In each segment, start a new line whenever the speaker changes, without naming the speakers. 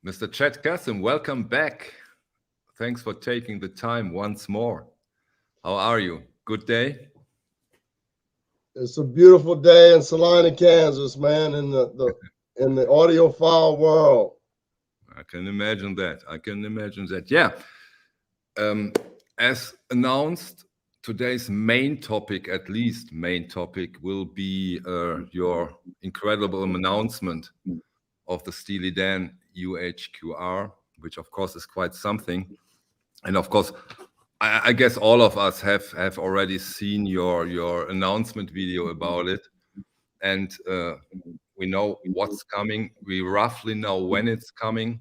Mr. Chad Kassem, welcome back. Thanks for taking the time once more. How are you? Good day?
It's a beautiful day in Salina, Kansas, man, in the audiophile world.
I can imagine that. Yeah. Um, as announced, today's main topic, at least main topic, will be your incredible announcement of the Steely Dan UHQR, which of course is quite something. And of course, I guess all of us have already seen your announcement video about it, and we know what's coming. We roughly know when it's coming,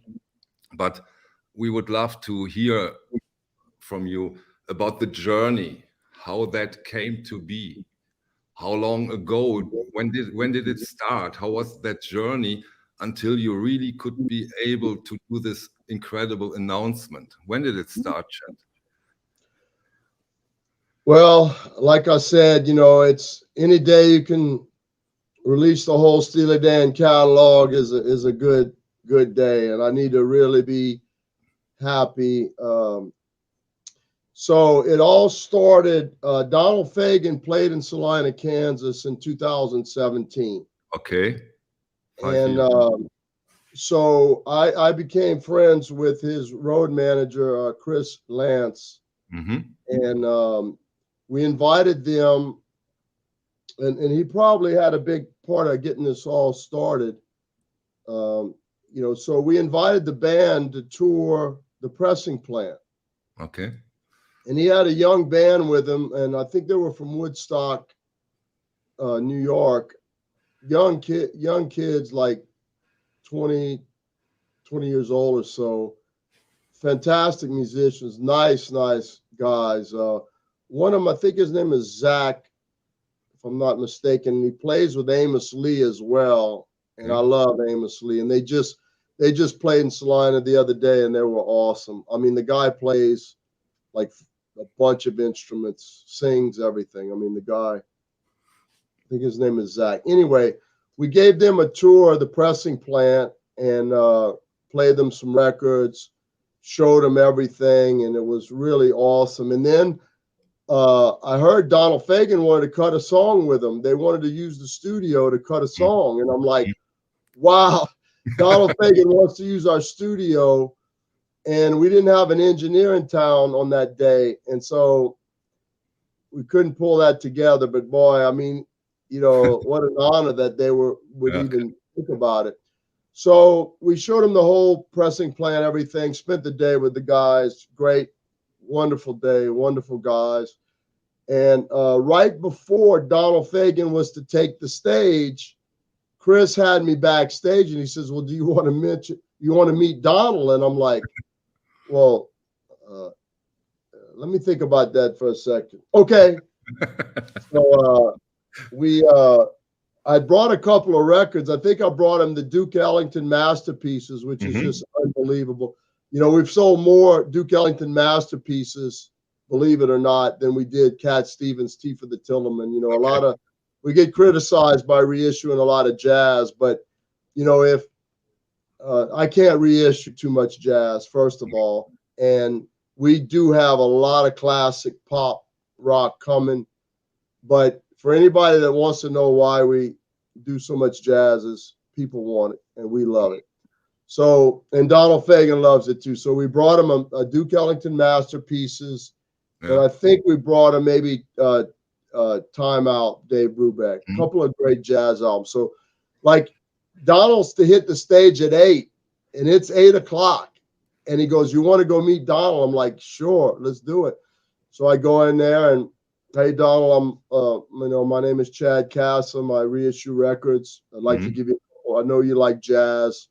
but we would love to hear from you about the journey, how that came to be, how long ago, when did it start, how was that journey until you really could be able to do this incredible announcement? When did it start, Chad?
Well, like I said, it's any day you can release the whole Steely Dan catalog is a good day, and I need to really be happy. So it all started. Donald Fagen played in Salina, Kansas, in 2017,
Okay.
and so I became friends with his road manager, Chris Lance,
Mm-hmm.
and we invited them, and he probably had a big part of getting this all started. So we invited the band to tour the pressing plant,
Okay.
and he had a young band with him, and I think they were from Woodstock, New York. Young kids like 20 years old or so. Fantastic musicians, nice guys. One of them, I think his name is Zach, if I'm not mistaken. He plays with Amos Lee as well, and I love Amos Lee. And they just played in Salina the other day, and they were awesome. I mean, the guy plays like a bunch of instruments, sings everything. I mean, the guy, I think his name is Zach. Anyway, we gave them a tour of the pressing plant and played them some records, showed them everything, and it was really awesome. And then I heard Donald Fagen wanted to cut a song with them. They wanted to use the studio to cut a song. And I'm like, wow, Donald Fagen wants to use our studio. And we didn't have an engineer in town on that day. And so we couldn't pull that together. But boy, I mean, what an honor that they would even think about it. So we showed them the whole pressing plant, everything, spent the day with the guys. Great, wonderful day, wonderful guys. And right before Donald Fagen was to take the stage, Chris had me backstage and he says, well, do you want to meet Donald? And I'm like, well, let me think about that for a second. Okay. So I brought a couple of records. I think I brought him the Duke Ellington Masterpieces, which is just unbelievable. We've sold more Duke Ellington Masterpieces, believe it or not, than we did Cat Stevens' Tea for the Tillerman. We get criticized by reissuing a lot of jazz, but if I can't reissue too much jazz, first of all, and we do have a lot of classic pop rock coming, but for anybody that wants to know why we do so much jazz, is people want it and we love it. So, and Donald Fagen loves it too. So we brought him a Duke Ellington Masterpieces, and I think we brought him maybe Time Out, Dave Brubeck, a couple of great jazz albums. So, like, Donald's to hit the stage at 8, and it's 8:00, and he goes, "You want to go meet Donald?" I'm like, "Sure, let's do it." So I go in there and, hey, Donald, my name is Chad Kassem. I reissue records. I'd like to give you. I know you like jazz.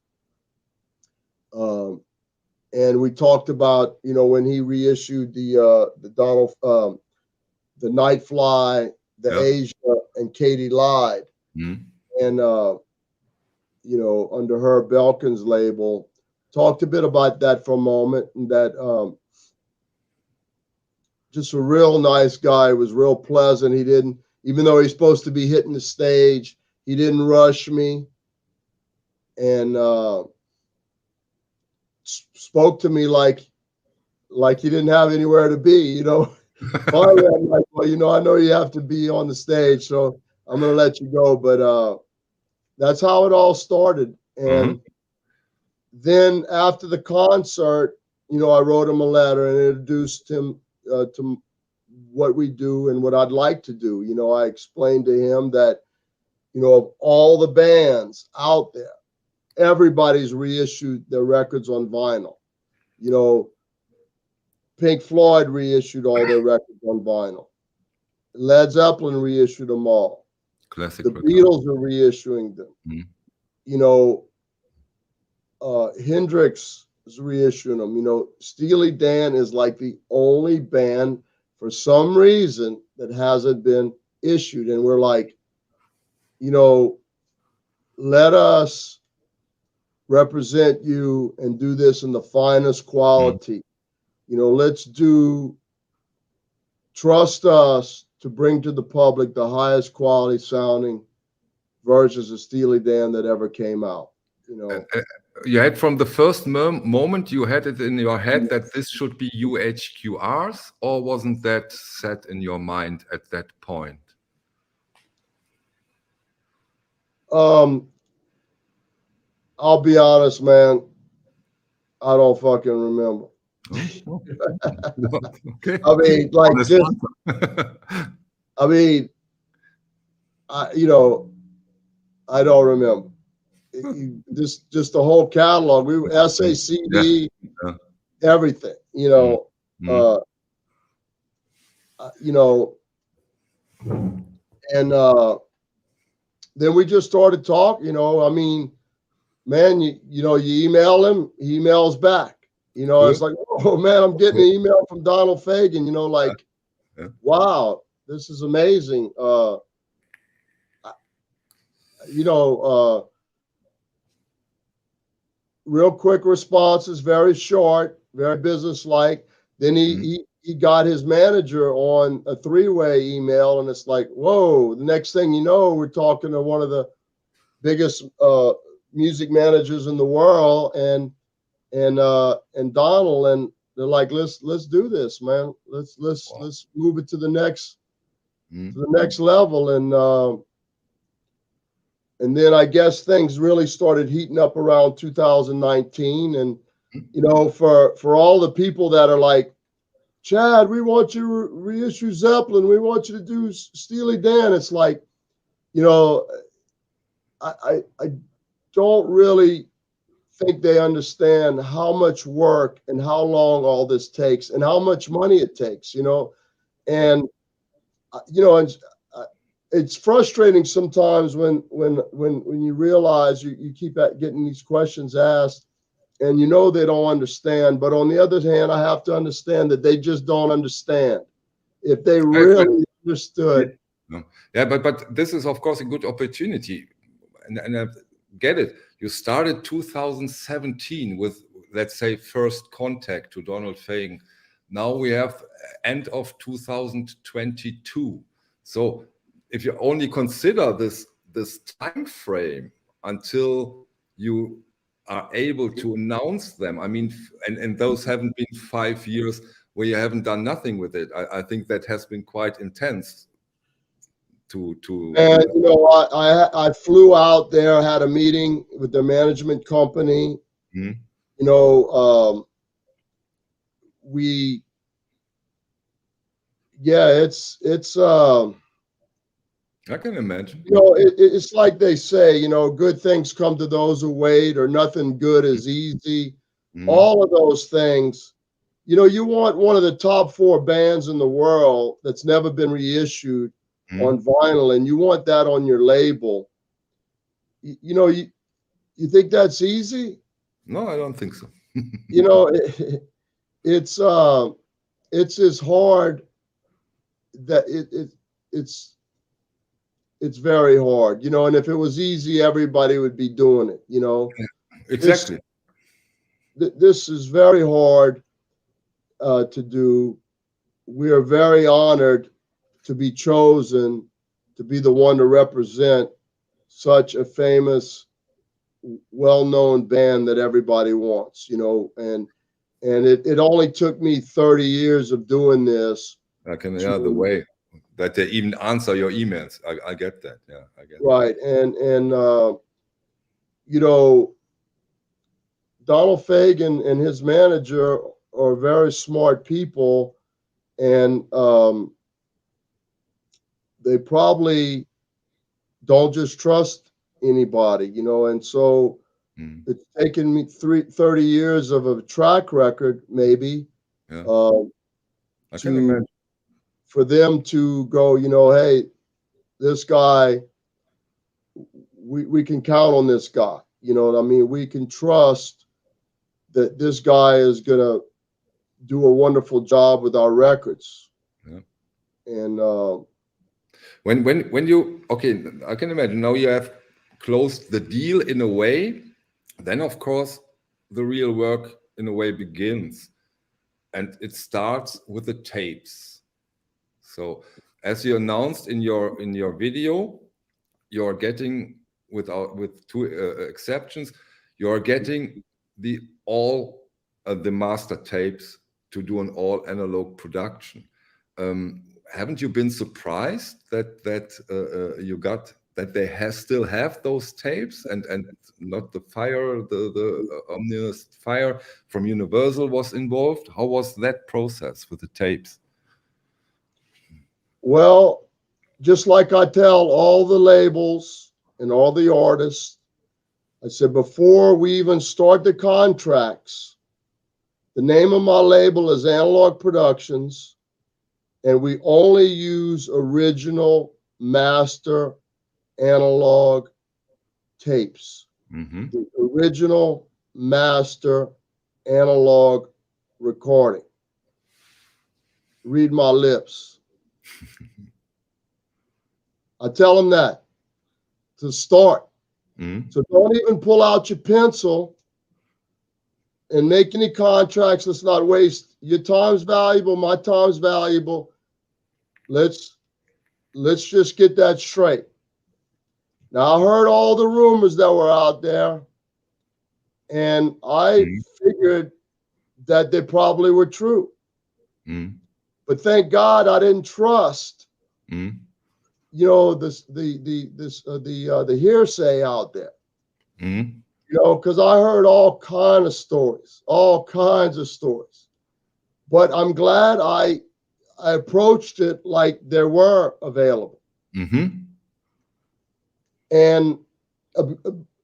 And we talked about, when he reissued the Donald, the Nightfly, the Asia, and Katie Lied, and under Herb Belkin's label. Talked a bit about that for a moment, and that just a real nice guy. Was real pleasant. He didn't, even though he's supposed to be hitting the stage, he didn't rush me, and spoke to me like he didn't have anywhere to be, you know. Finally, I'm like, well, you know, I know you have to be on the stage, so I'm gonna let you go. But that's how it all started. And then after the concert, you know, I wrote him a letter and introduced him to what we do and what I'd like to do. You know, I explained to him that, you know, of all the bands out there, everybody's reissued their records on vinyl. You know, Pink Floyd reissued all their records on vinyl. Led Zeppelin reissued them all.
Classic.
The Beatles are reissuing them. You know, Hendrix is reissuing them. You know, Steely Dan is like the only band for some reason that hasn't been issued. And we're like, you know, let us represent you and do this in the finest quality. You know, trust us to bring to the public the highest quality sounding versions of Steely Dan that ever came out. You know,
you had from the first moment you had it in your head that this should be UHQRs, or wasn't that set in your mind at that point?
I'll be honest, man. I don't fucking remember.
Okay.
I mean, like just, I mean, you know, I don't remember. Just the whole catalog. We SACD, everything. You know, you know, and then we just started talking. You know, I mean, man, you know, you email him, he emails back. You know, it's like, oh man, I'm getting an email from Donald Fagen. You know, like, wow, this is amazing. You know, real quick responses, very short, very businesslike. Then he got his manager on a three-way email, and it's like, whoa! The next thing you know, we're talking to one of the biggest music managers in the world, and Donald, and they're like, let's do this, man. Let's move it to the next level, and then I guess things really started heating up around 2019. And, you know, for all the people that are like, Chad, we want you to reissue Zeppelin. We want you to do Steely Dan. It's like, you know, I don't really think they understand how much work and how long all this takes and how much money it takes, you know. And, you know, and it's frustrating sometimes when you realize you keep getting these questions asked, and you know they don't understand. But on the other hand, I have to understand that they just don't understand. If they really understood.
Yeah, but this is of course a good opportunity, and I get it. You started 2017 with, let's say, first contact to Donald Fagen. Now we have end of 2022. So if you only consider this time frame until you are able to announce them, I mean, and those haven't been 5 years where you haven't done nothing with it. I think that has been quite intense. And
you know, I flew out there, had a meeting with the management company. You know, it's
I can imagine.
You know, it's like they say, you know, good things come to those who wait, or nothing good is easy. All of those things. You know, you want one of the top 4 bands in the world that's never been reissued on vinyl, and you want that on your label. You know, you think that's easy?
No, I don't think so.
You know, it's as hard that it's very hard, you know, and if it was easy, everybody would be doing it, you know.
Exactly.
This is very hard to do. We are very honored to be chosen to be the one to represent such a famous well-known band that everybody wants, you know, and it only took me 30 years of doing this.
I can, yeah, the way that they even answer your emails. I get that. Yeah, I get
right. And you know, Donald Fagen and his manager are very smart people, and they probably don't just trust anybody, you know, and so it's taken me 30 years of a track record, maybe,
Yeah. I can
to
imagine.
for them to go, you know, hey, this guy, we can count on this guy. You know what I mean? We can trust that this guy is gonna do a wonderful job with our records.
Yeah.
And
when you, okay, I can imagine now you have closed the deal in a way, then of course the real work in a way begins, and it starts with the tapes. So as you announced in your video, you're getting, with two exceptions, you're getting the master tapes to do an all analog production. Haven't you been surprised that you got that they still have those tapes, and not the ominous fire from Universal was involved? How was that process with the tapes?
well, just like I tell all the labels and all the artists, I said, before we even start the contracts, the name of my label is Analog Productions, and we only use original master analog tapes. The original master analog recording. Read my lips. I tell them that to start. So don't even pull out your pencil and make any contracts. Let's not waste your time's valuable, my time's valuable. Let's just get that straight. Now I heard all the rumors that were out there, and I figured that they probably were true. But thank God I didn't trust, you know, the hearsay out there. You know, because I heard all kinds of stories, all kinds of stories. But I'm glad I approached it like they were available. And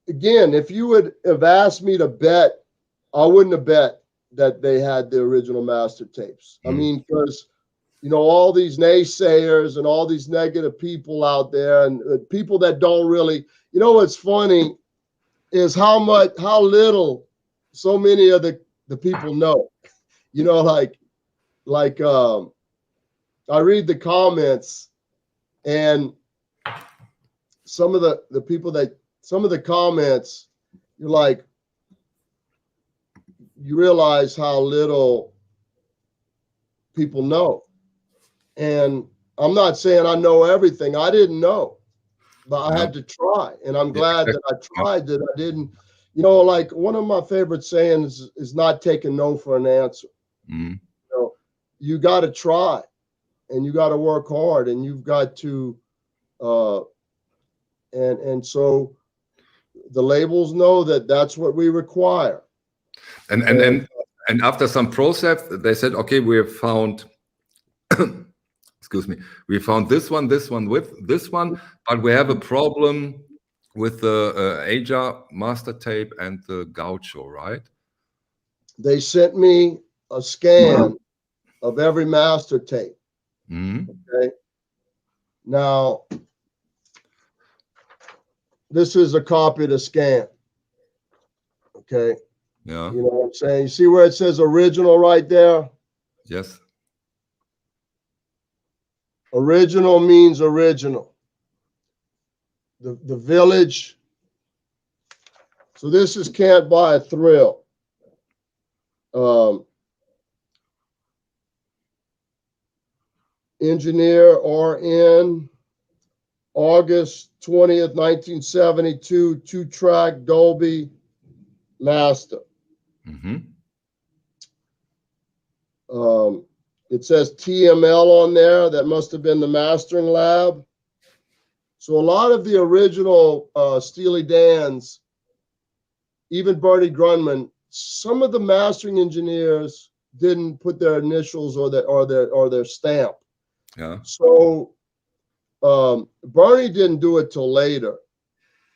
again, if you would have asked me to bet, I wouldn't have bet that they had the original master tapes. I mean, because, you know, all these naysayers and all these negative people out there, and people that don't really, you know, what's funny is how little so many of the people know. You know, like I read the comments, and some of the people that, some of the comments, you're like, you realize how little people know. And I'm not saying I know everything. I didn't know, but I had to try. And I'm glad that I tried, that I didn't, you know, like one of my favorite sayings is not taking no for an answer. You know, you got to try, and you got to work hard, and you've got to, and so the labels know that that's what we require.
And after some process, they said, okay, we have found, excuse me, we found this one with this one, but we have a problem with the Aja master tape and the Gaucho, right?
They sent me a scan of every master tape. Okay. Now, this is a copy of the scan. Okay.
Yeah.
You know what I'm saying? You see where it says original right there?
Yes.
Original means original. The village. So this is Can't Buy a Thrill. Engineer RN August 20th, 1972, 2-track Dolby master.
Mm-hmm.
It says TML on there. That must have been the mastering lab. So a lot of the original Steely Dans, even Bernie Grundman, some of the mastering engineers didn't put their initials or their stamp.
Yeah.
So Bernie didn't do it till later.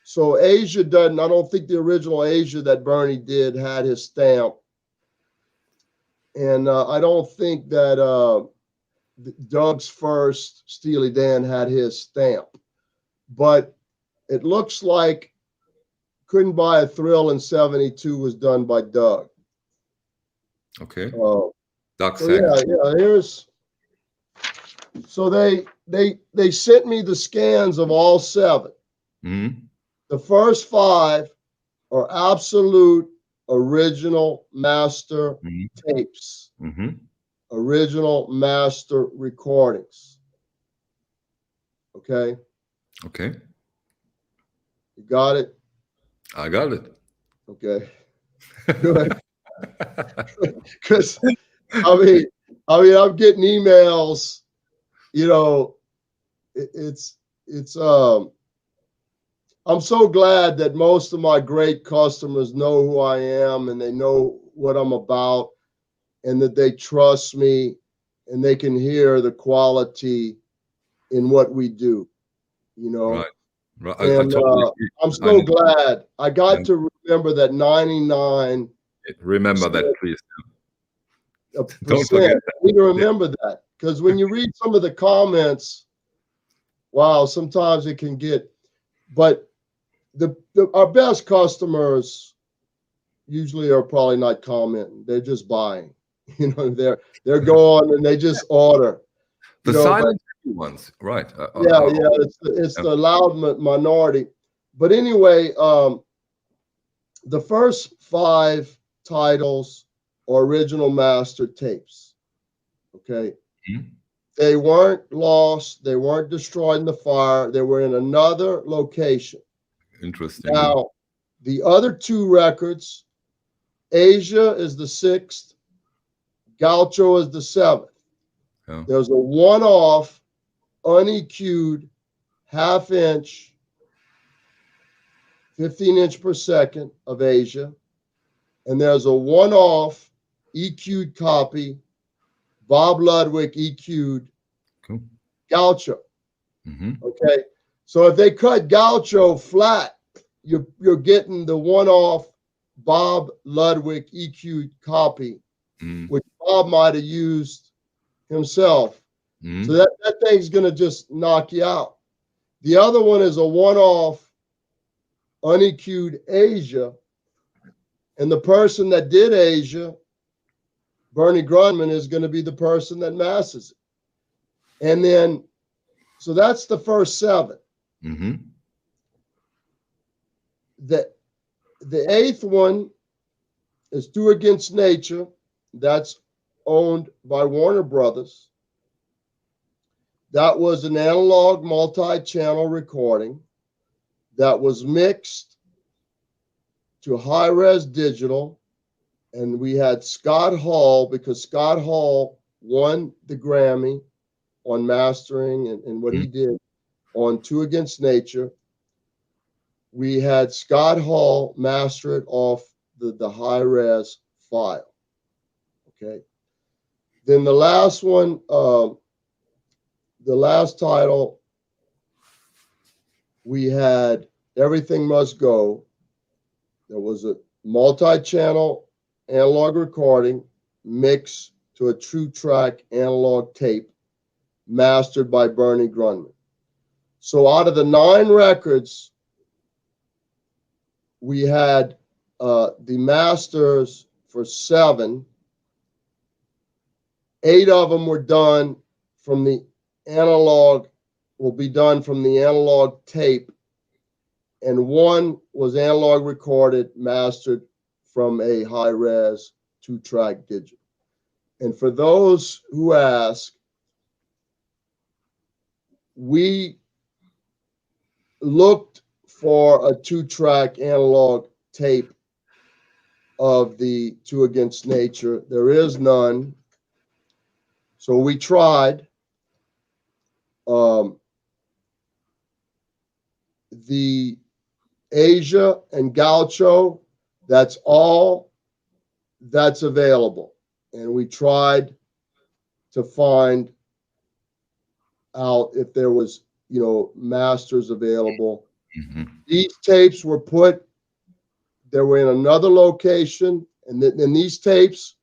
So Asia doesn't. I don't think the original Asia that Bernie did had his stamp, and I don't think that Doug's first Steely Dan had his stamp. But it looks like Couldn't Buy a Thrill in '72 was done by Doug.
Okay.
Doug so yeah, here's. So they sent me the scans of all 7.
Mm-hmm.
The first 5 are absolute original master tapes, original master recordings. Okay.
Okay.
You got it?
I got it.
Okay. Good. Because I mean, I'm getting emails. You know, I'm so glad that most of my great customers know who I am and they know what I'm about and that they trust me and they can hear the quality in what we do, you know.
Right. Right.
And
totally
I'm so glad I got to remember that 99.
Remember that, please.
Don't forget that. I need to remember that, because when you read some of the comments, wow, sometimes it can get, but our best customers usually are probably not commenting. They're just buying. You know, they're going and they just order.
The silent ones, right?
Yeah, it's the loud minority. But anyway, the first 5 titles are original master tapes. Okay.
Mm-hmm.
They weren't lost. They weren't destroyed in the fire. They were in another location.
Interesting.
Now, the other 2 records, Asia is the 6th, Gaucho is the 7th.
Yeah.
There's a one-off, uneq'd, half-inch, 15-inch per second of Asia, and there's a one-off EQ'd copy, Bob Ludwig EQ'd Gaucho. Okay, so if they cut Gaucho flat, you're getting the one-off Bob Ludwig EQ'd copy, which Bob might have used himself. So that thing's going to just knock you out. The other one is a one-off uneq'd Asia, and the person that did Asia, Bernie Grundman, is going to be the person that masters it. And then, so that's the first 7. The 8th one is Two Against Nature. That's owned by Warner Brothers. That was an analog multi-channel recording that was mixed to high-res digital. And we had Scott Hall, because Scott Hall won the Grammy on mastering and what he did on Two Against Nature. We had Scott Hall master it off the high-res file. Okay. Then the last one, the last title, we had Everything Must Go. There was a multi-channel analog recording mixed to a true track analog tape mastered by Bernie Grundman. So out of the 9 records, we had the masters for 7. 8 of them were done from the analog, will be done from the analog tape, and 1 was analog recorded, mastered from a high-res 2-track digital. And for those who ask, we looked for a 2-track analog tape of the Two Against Nature. There is none. So we tried. The Asia and Gaucho, that's all that's available. And we tried to find out if there was, masters available. These tapes were they were in another location, and then these tapes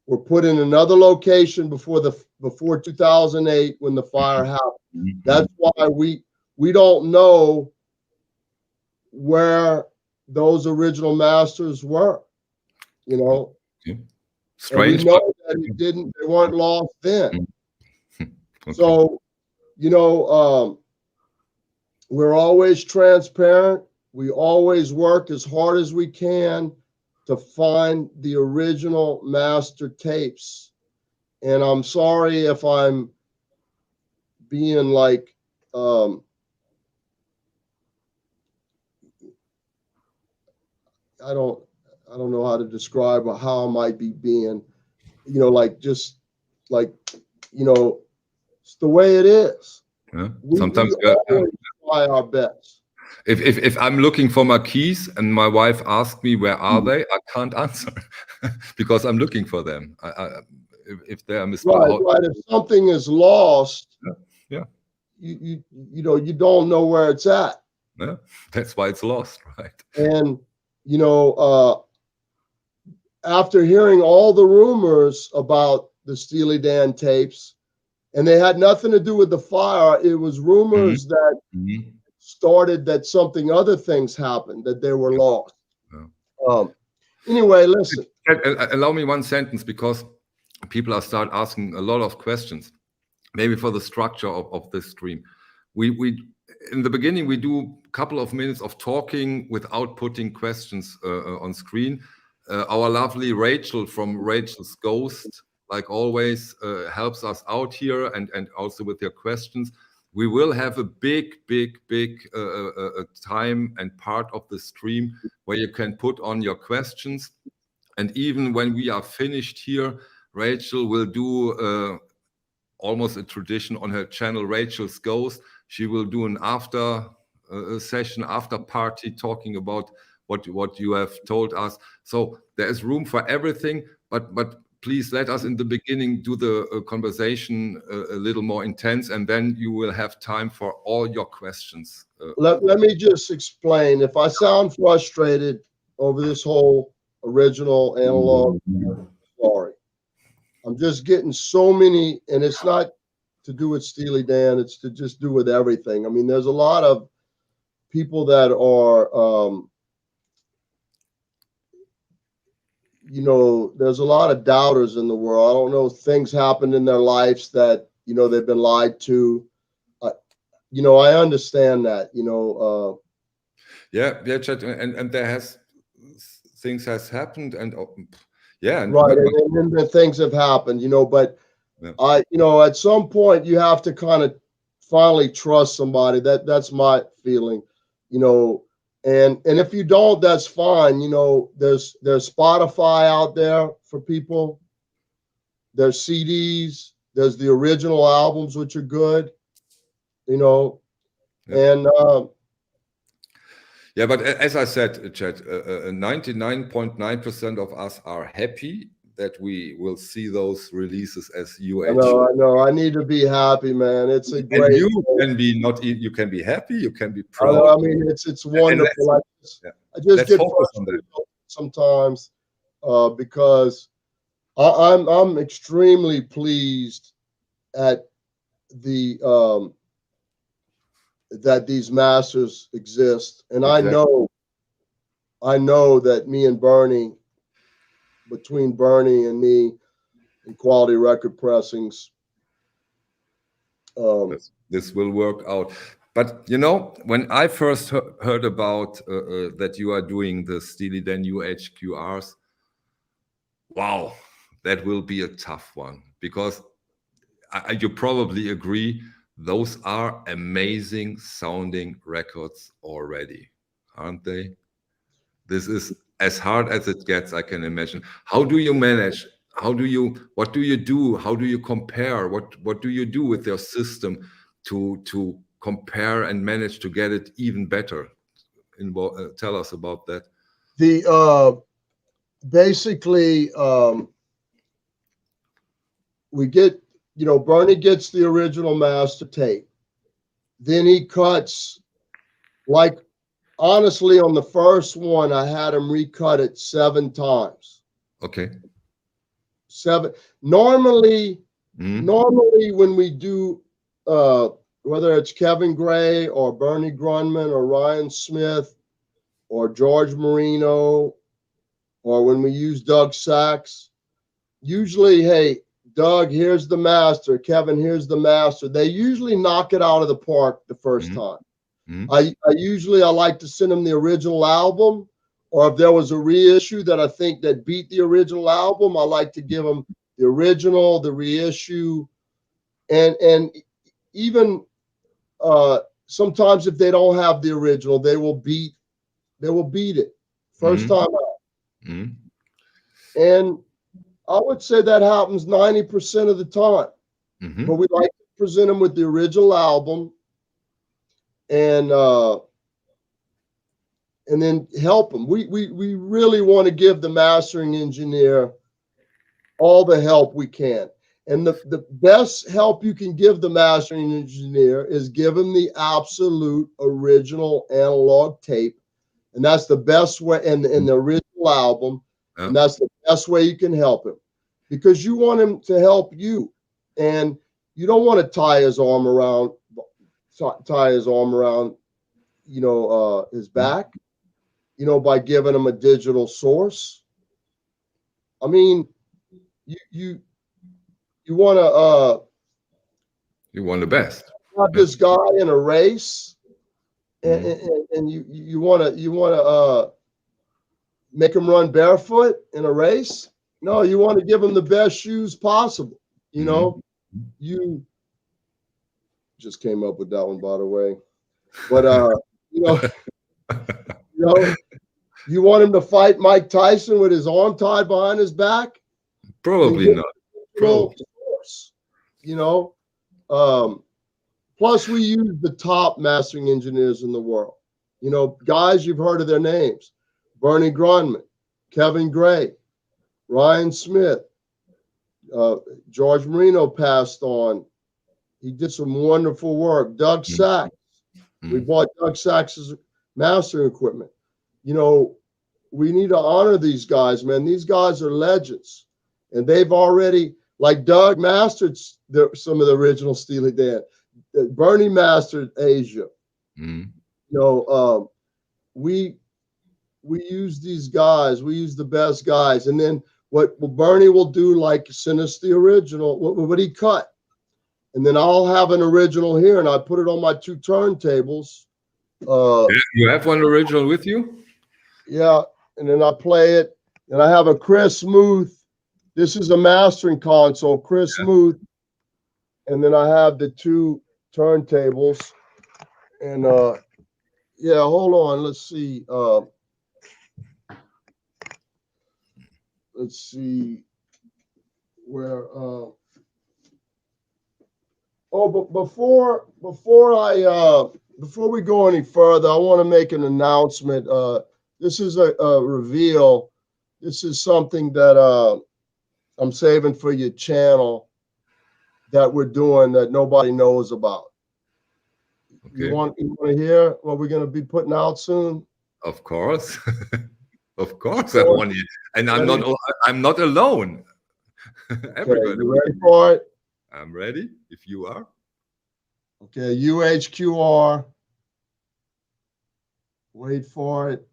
were put in another location before 2008 when the fire happened. That's why we don't know where those original masters were,
Strange.
And we know that they weren't lost then. Okay. So, we're always transparent. We always work as hard as we can to find the original master tapes. And I'm sorry if I'm being like, I don't know how to describe how I might be being, it's the way it is.
Yeah. Sometimes
we always try our best.
If I'm looking for my keys and my wife asks me where are they, I can't answer because I'm looking for them. If they are misplaced,
right. If something is lost,
yeah,
you don't know where it's at.
Yeah, that's why it's lost, right?
And after hearing all the rumors about the Steely Dan tapes, and they had nothing to do with the fire, it was rumors that started that other things happened, that they were lost. Yeah. Anyway, listen.
Allow me one sentence, because people are start asking a lot of questions, maybe for the structure of this stream. We in the beginning, we do a couple of minutes of talking without putting questions on screen. Our lovely Rachel from Rachel's Ghost, like always, helps us out here and also with your questions. We will have a big time and part of the stream where you can put on your questions. And even when we are finished here, Rachel will do almost a tradition on her channel, Rachel's Ghost. She will do an after session, after party, talking about what you have told us. So there is room for everything, but please let us in the beginning do the conversation a little more intense, and then you will have time for all your questions.
Let me just explain. If I sound frustrated over this whole original analog, sorry. I'm just getting so many, and it's not to do with Steely Dan, it's to just do with everything. I mean, there's a lot of people that are, there's a lot of doubters in the world. I don't know, things happened in their lives that, they've been lied to. I understand that,
Yeah, Chet, and there things has happened, and
right, and then things have happened, but
yeah.
at some point you have to kind of finally trust somebody. That's my feeling, and if you don't, that's fine. There's Spotify out there for people. There's CDs. There's the original albums, which are good,
Yeah.
and
yeah, but as I said, Chet, 99.9% of us are happy that we will see those releases as UH.
I know. I need to be happy, man. It's a great.
And you can be happy. You can be proud.
I mean, it's wonderful. I just get frustrated sometimes because I'm extremely pleased at the that these masters exist, and exactly. I know that between Bernie and me and Quality Record Pressings,
this will work out. But when I first heard about that you are doing the Steely Dan UHQRs, wow, that will be a tough one, because you probably agree those are amazing sounding records already, aren't they? This is as hard as it gets, I can imagine. How do you manage? What do you do? How do you compare? What do you do with your system to compare and manage to get it even better? Tell us about that.
The basically we get, you know, Bernie gets the original master tape. Then he cuts, like, honestly, on the first one, I had him recut it 7 times.
Okay.
7. Normally when we do, whether it's Kevin Gray or Bernie Grundman or Ryan Smith or George Marino, or when we use Doug Sachs, usually, hey, Doug, here's the master. Kevin, here's the master. They usually knock it out of the park the first time. I like to send them the original album, or if there was a reissue that I think that beat the original album, I like to give them the original, the reissue, and even sometimes if they don't have the original, they will beat it first time out. And I would say that happens 90% of the time. But we like to present them with the original album and then help them. We really want to give the mastering engineer all the help we can. And the best help you can give the mastering engineer is give him the absolute original analog tape. And that's the best way, and the original album. And that's the best way you can help him, because you want him to help you, and you don't want to tie his arm around, you know, his back, you know, by giving him a digital source. I mean, you want to
you want the best.
Have this guy in a race, and you want to make him run barefoot in a race. No, you want to give him the best shoes possible. You know, you just came up with that one, by the way. But you want him to fight Mike Tyson with his arm tied behind his back?
Probably not. Probably.
You know, plus we use the top mastering engineers in the world. You know, guys, you've heard of their names: Bernie Grundman, Kevin Gray, Ryan Smith, George Marino passed on. He did some wonderful work. Doug Sachs. We bought Doug Sachs's mastering equipment. You know, we need to honor these guys, man. These guys are legends. And they've already, like Doug mastered some of the original Steely Dan. Bernie mastered Asia. You know, we use these guys. We use the best guys. And then what Bernie will do, like, send us the original, what he cut. And then I'll have an original here, and I put it on my 2 turntables.
You have one original with you?
Yeah, and then I play it, and I have a Chris Muth. This is a mastering console, Chris Muth. And then I have the 2 turntables. And yeah, hold on. Let's see. Let's see where. But before we go any further, I want to make an announcement. This is a reveal. This is something that I'm saving for your channel that we're doing that nobody knows about. Okay. You want to hear what we're going to be putting out soon?
Of course. Of course I want you. And I'm not alone. Everybody.
You ready for it?
I'm ready if you are.
Okay, UHQR. Wait for it.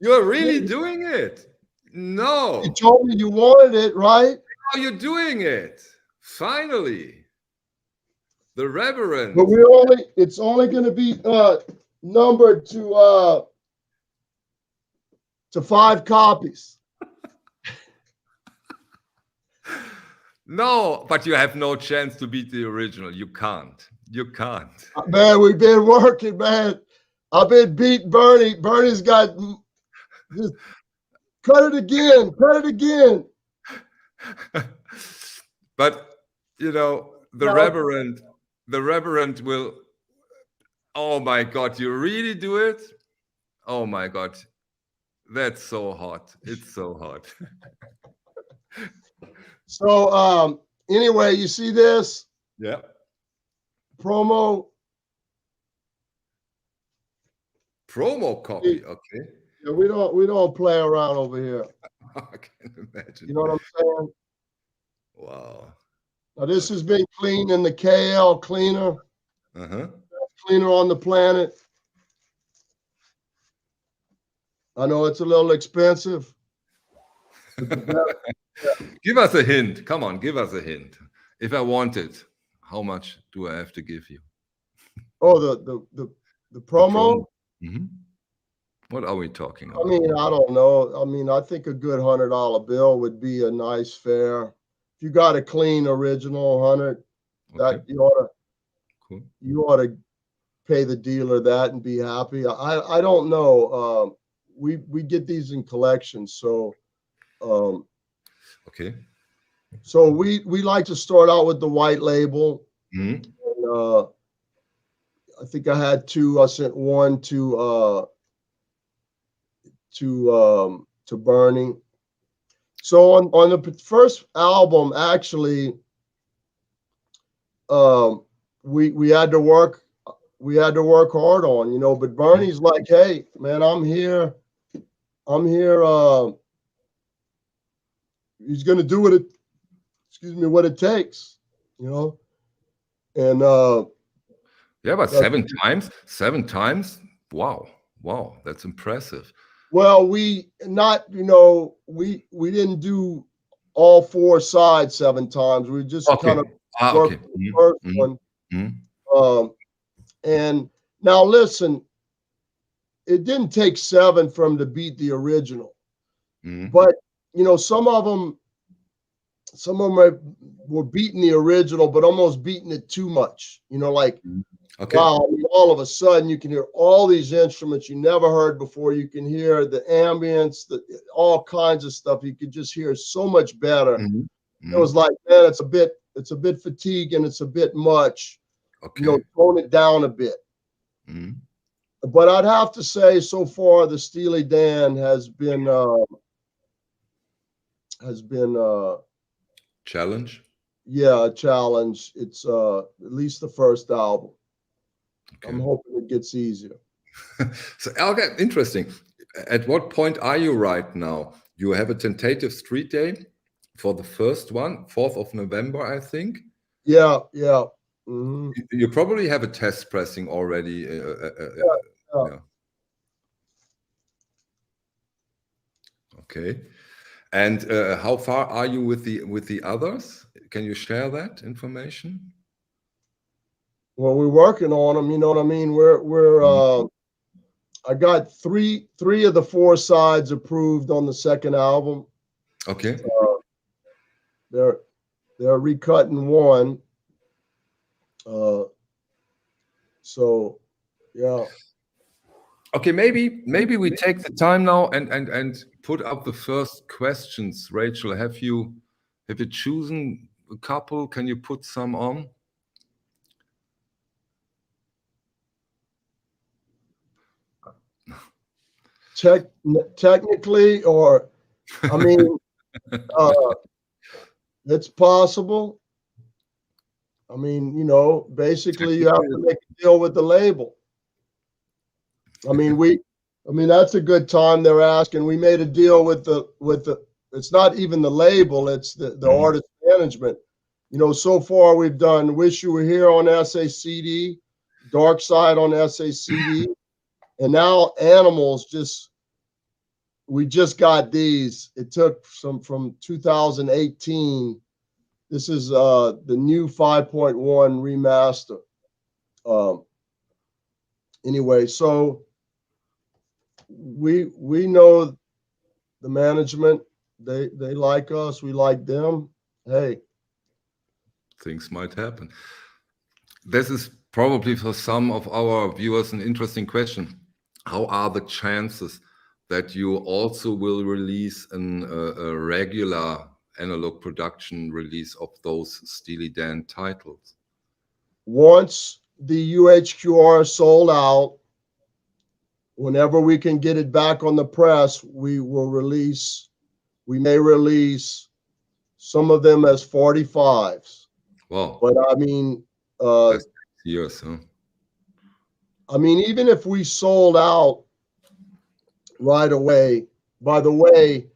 You're really doing it? No.
You told me you wanted it, right?
Now you're doing it. Finally. The Reverend.
But it's only going to be numbered to 5 copies.
No, but you have no chance to beat the original. You can't. You can't.
Man, we've been working, man. I've been beating Bernie. Bernie's got just cut it again. Cut it again.
But you know, the reverend will. Oh my God, you really do it? Oh my God, that's so hot. It's so hot.
So anyway, you see this
Yeah.
promo?
Promo copy. Okay.
Yeah, we don't play around over here.
I can imagine.
You know what I'm saying?
Wow.
Now this has been cleaned in the KL cleaner.
Uh-huh.
Cleaner on the planet. I know it's a little expensive.
Give us a hint. Come on, give us a hint. If I want it, how much do I have to give you?
Oh, the promo?
Mm-hmm. What are we talking about?
I mean, I don't know. I mean, I think a good $100 bill would be a nice fare. If you got a clean original 100, that you ought to pay the dealer that and be happy. I don't know. We get these in collections, so
okay.
So we like to start out with the white label.
Mm-hmm.
And, I think I had two. I sent one to Bernie. So on the first album, actually, we had to work hard on, you know. But Bernie's like, hey, man, I'm here. He's gonna do what it takes, you know. And
yeah, but seven times. Wow, that's impressive.
Well, we didn't do all four sides 7 times. We just kind of worked the first one. And now listen, it didn't take 7 for him to beat the original, but you know, some of them were beating the original, but almost beating it too much. You know, like wow, I mean, all of a sudden you can hear all these instruments you never heard before. You can hear the ambience, all kinds of stuff. You could just hear so much better. It was like, man, it's a bit fatiguing. It's a bit much. You know, tone it down a bit. But I'd have to say, so far, the Steely Dan has been
challenge.
Yeah, a challenge. It's at least the first album. I'm hoping it gets easier.
So, okay, interesting. At what point are you right now? You have a tentative street day for the first one, 4th of November, I think.
Yeah.
You probably have a test pressing already. Yeah. Okay. And how far are you with the others? Can you share that information?
Well, we're working on them. You know what I mean? I got three of the 4 sides approved on the second album.
Okay.
They're recutting one. So yeah.
Okay, maybe we take the time now and put up the first questions. Rachel, have you chosen a couple? Can you put some on?
Technically, or I mean, it's possible. I mean, you know, basically you have to make a deal with the label. I mean, that's a good time they're asking. We made a deal with the it's not even the label, it's the artist management. You know, so far we've done Wish You Were Here on SACD, Dark Side on SACD, and now Animals we just got these. It took some from 2018. This is the new 5.1 remaster. Anyway, so we know the management. They like us. We like them. Hey,
things might happen. This is probably for some of our viewers an interesting question. How are the chances that you also will release a regular analog production release of those Steely Dan titles?
Once the UHQR is sold out, whenever we can get it back on the press, we may release some of them as 45s.
Wow.
But I mean,
That's years, huh?
I mean, even if we sold out right away, by the way,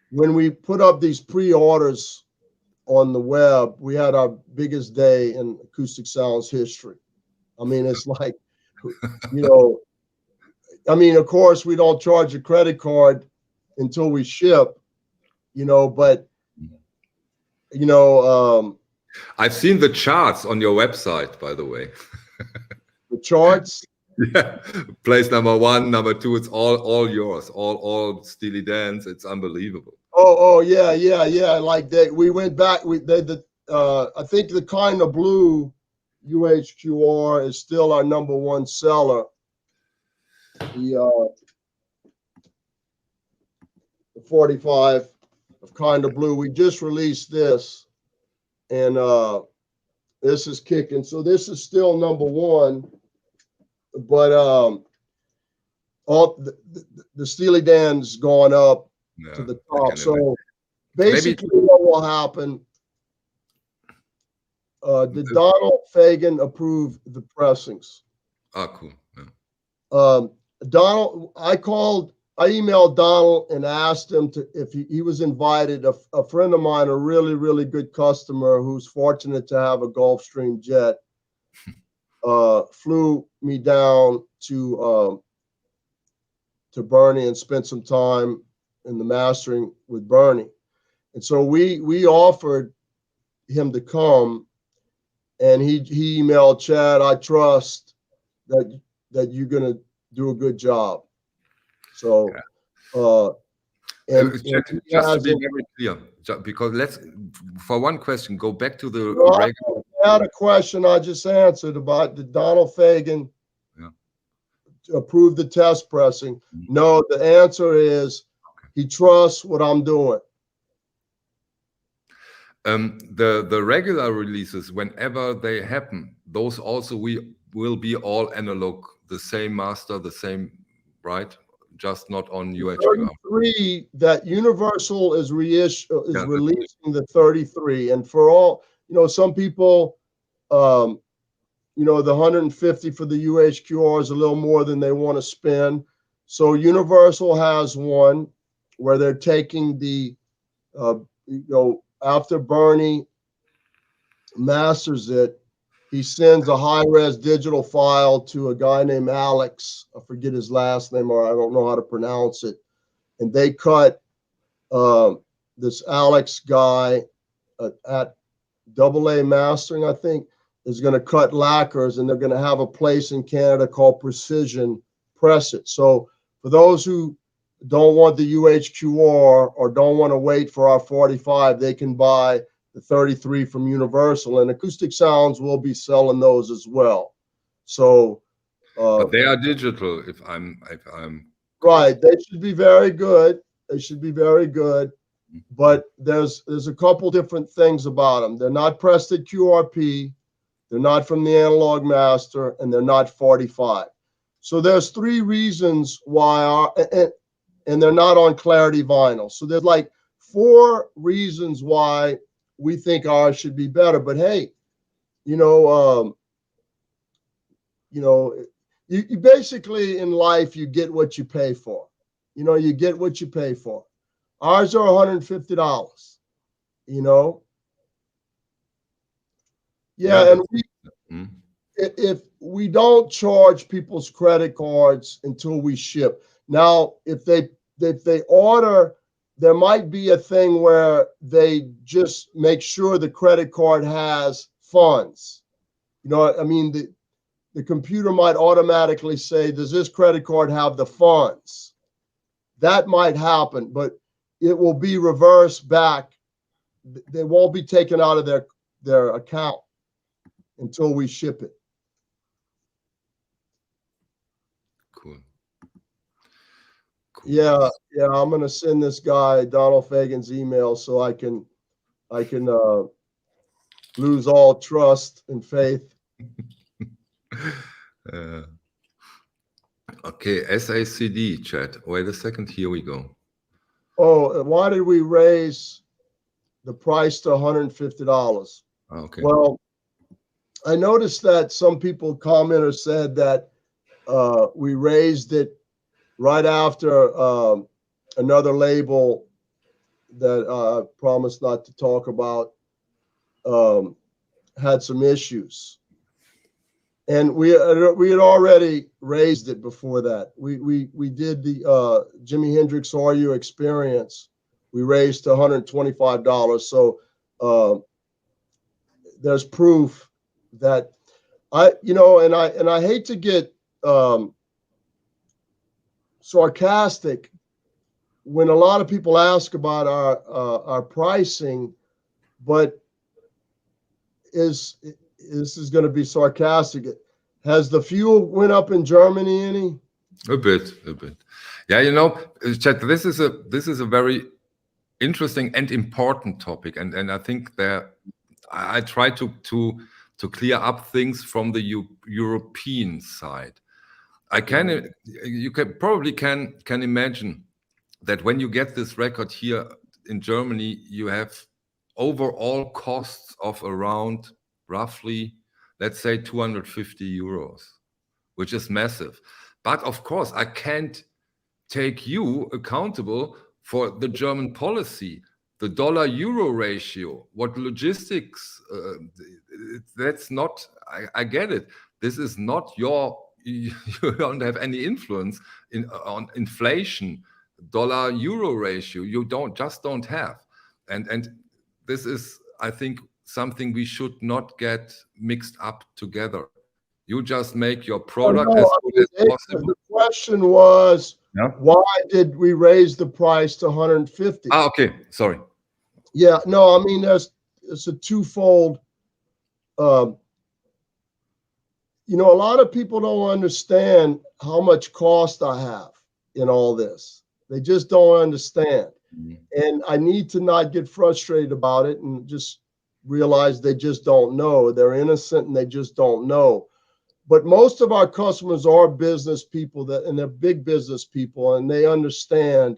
when we put up these pre-orders on the web, we had our biggest day in Acoustic Sounds history. I mean, it's like, I mean, of course, we don't charge a credit card until we ship, but,
I've seen the charts on your website, by the way.
the charts.
Yeah, place number 1, number 2, it's all yours, all Steely Dan's. It's unbelievable.
Oh yeah. Like that, we went back. I think the Kind of Blue UHQR is still our #1 seller. The 45 of Kind of Blue. We just released this, and this is kicking. So this is still #1. But all the Steely Dan's gone up to the top. So basically, what will happen? Did Donald Fagen approve the pressings?
Ah, cool. Yeah.
Donald, I emailed Donald and asked him if he was invited. A friend of mine, a really, really good customer who's fortunate to have a Gulfstream jet, flew me down to Bernie and spent some time in the mastering with Bernie. And so we offered him to come, and he emailed Chad, I trust that you're going to do a good job. So,
just to be very clear, because for one question, go back to the regular.
I had a question I just answered about did Donald Fagen approve the test pressing? No, the answer is he trusts what I'm doing.
The regular releases, whenever they happen, those also will be all analog, the same master, the same, right? Just not on UHQR.
33, that Universal is releasing the 33, and for all some people, the 150 for the UHQR is a little more than they want to spend. So Universal has one where they're taking the, after Bernie masters it, he sends a high-res digital file to a guy named Alex. I forget his last name, or I don't know how to pronounce it. And they cut this Alex guy at AA Mastering, I think, is going to cut lacquers, and they're going to have a place in Canada called Precision Press It. So for those who don't want the UHQR or don't want to wait for our 45, they can buy the 33 from Universal, and Acoustic Sounds will be selling those as well. So,
but they are digital. If I'm
right, they should be very good. They should be very good. But there's a couple different things about them. They're not pressed at QRP. They're not from the Analog Master, and they're not 45. So there's 3 reasons why and they're not on Clarity vinyl. So there's like 4 reasons why we think ours should be better. But hey, you basically in life, you get what you pay for. You get what you pay for. Ours are $150, Yeah, and if we don't charge people's credit cards until we ship. Now, if they order, there might be a thing where they just make sure the credit card has funds. I mean, the computer might automatically say, does this credit card have the funds? That might happen, but it will be reversed back. They won't be taken out of their account until we ship it.
Cool.
Yeah, I'm gonna send this guy Donald Fagen's email so I can lose all trust and faith.
Okay, SACD chat. Wait a second. Here we go.
Oh, why did we raise the price to $150?
Okay.
Well, I noticed that some people commented said that we raised it right after another label that I promised not to talk about had some issues. And we had already raised it before that. We did the Jimi Hendrix Are You experience. We raised to $125. So there's proof that and I hate to get sarcastic when a lot of people ask about our pricing, but this is going to be sarcastic. Has the fuel went up in Germany any?
A bit. Yeah, you know, Chet, this is a very interesting and important topic, and I think that I try to clear up things from the European side. You can imagine that when you get this record here in Germany, you have overall costs of around roughly, let's say, 250 euros, which is massive. But of course, I can't take you accountable for the German policy, the dollar-euro ratio, what logistics, that's not, I get it. This is not you don't have any influence on inflation, dollar-euro ratio. You don't have. And this is, I think, something we should not get mixed up together. You just make your product as good as possible.
The question was, why did we raise the price to 150?
Okay, sorry.
Yeah, no, I mean, it's a twofold. A lot of people don't understand how much cost I have in all this. They just don't understand. And I need to not get frustrated about it and just realize they just don't know. They're innocent and they just don't know. But most of our customers are business people and they're big business people, and they understand,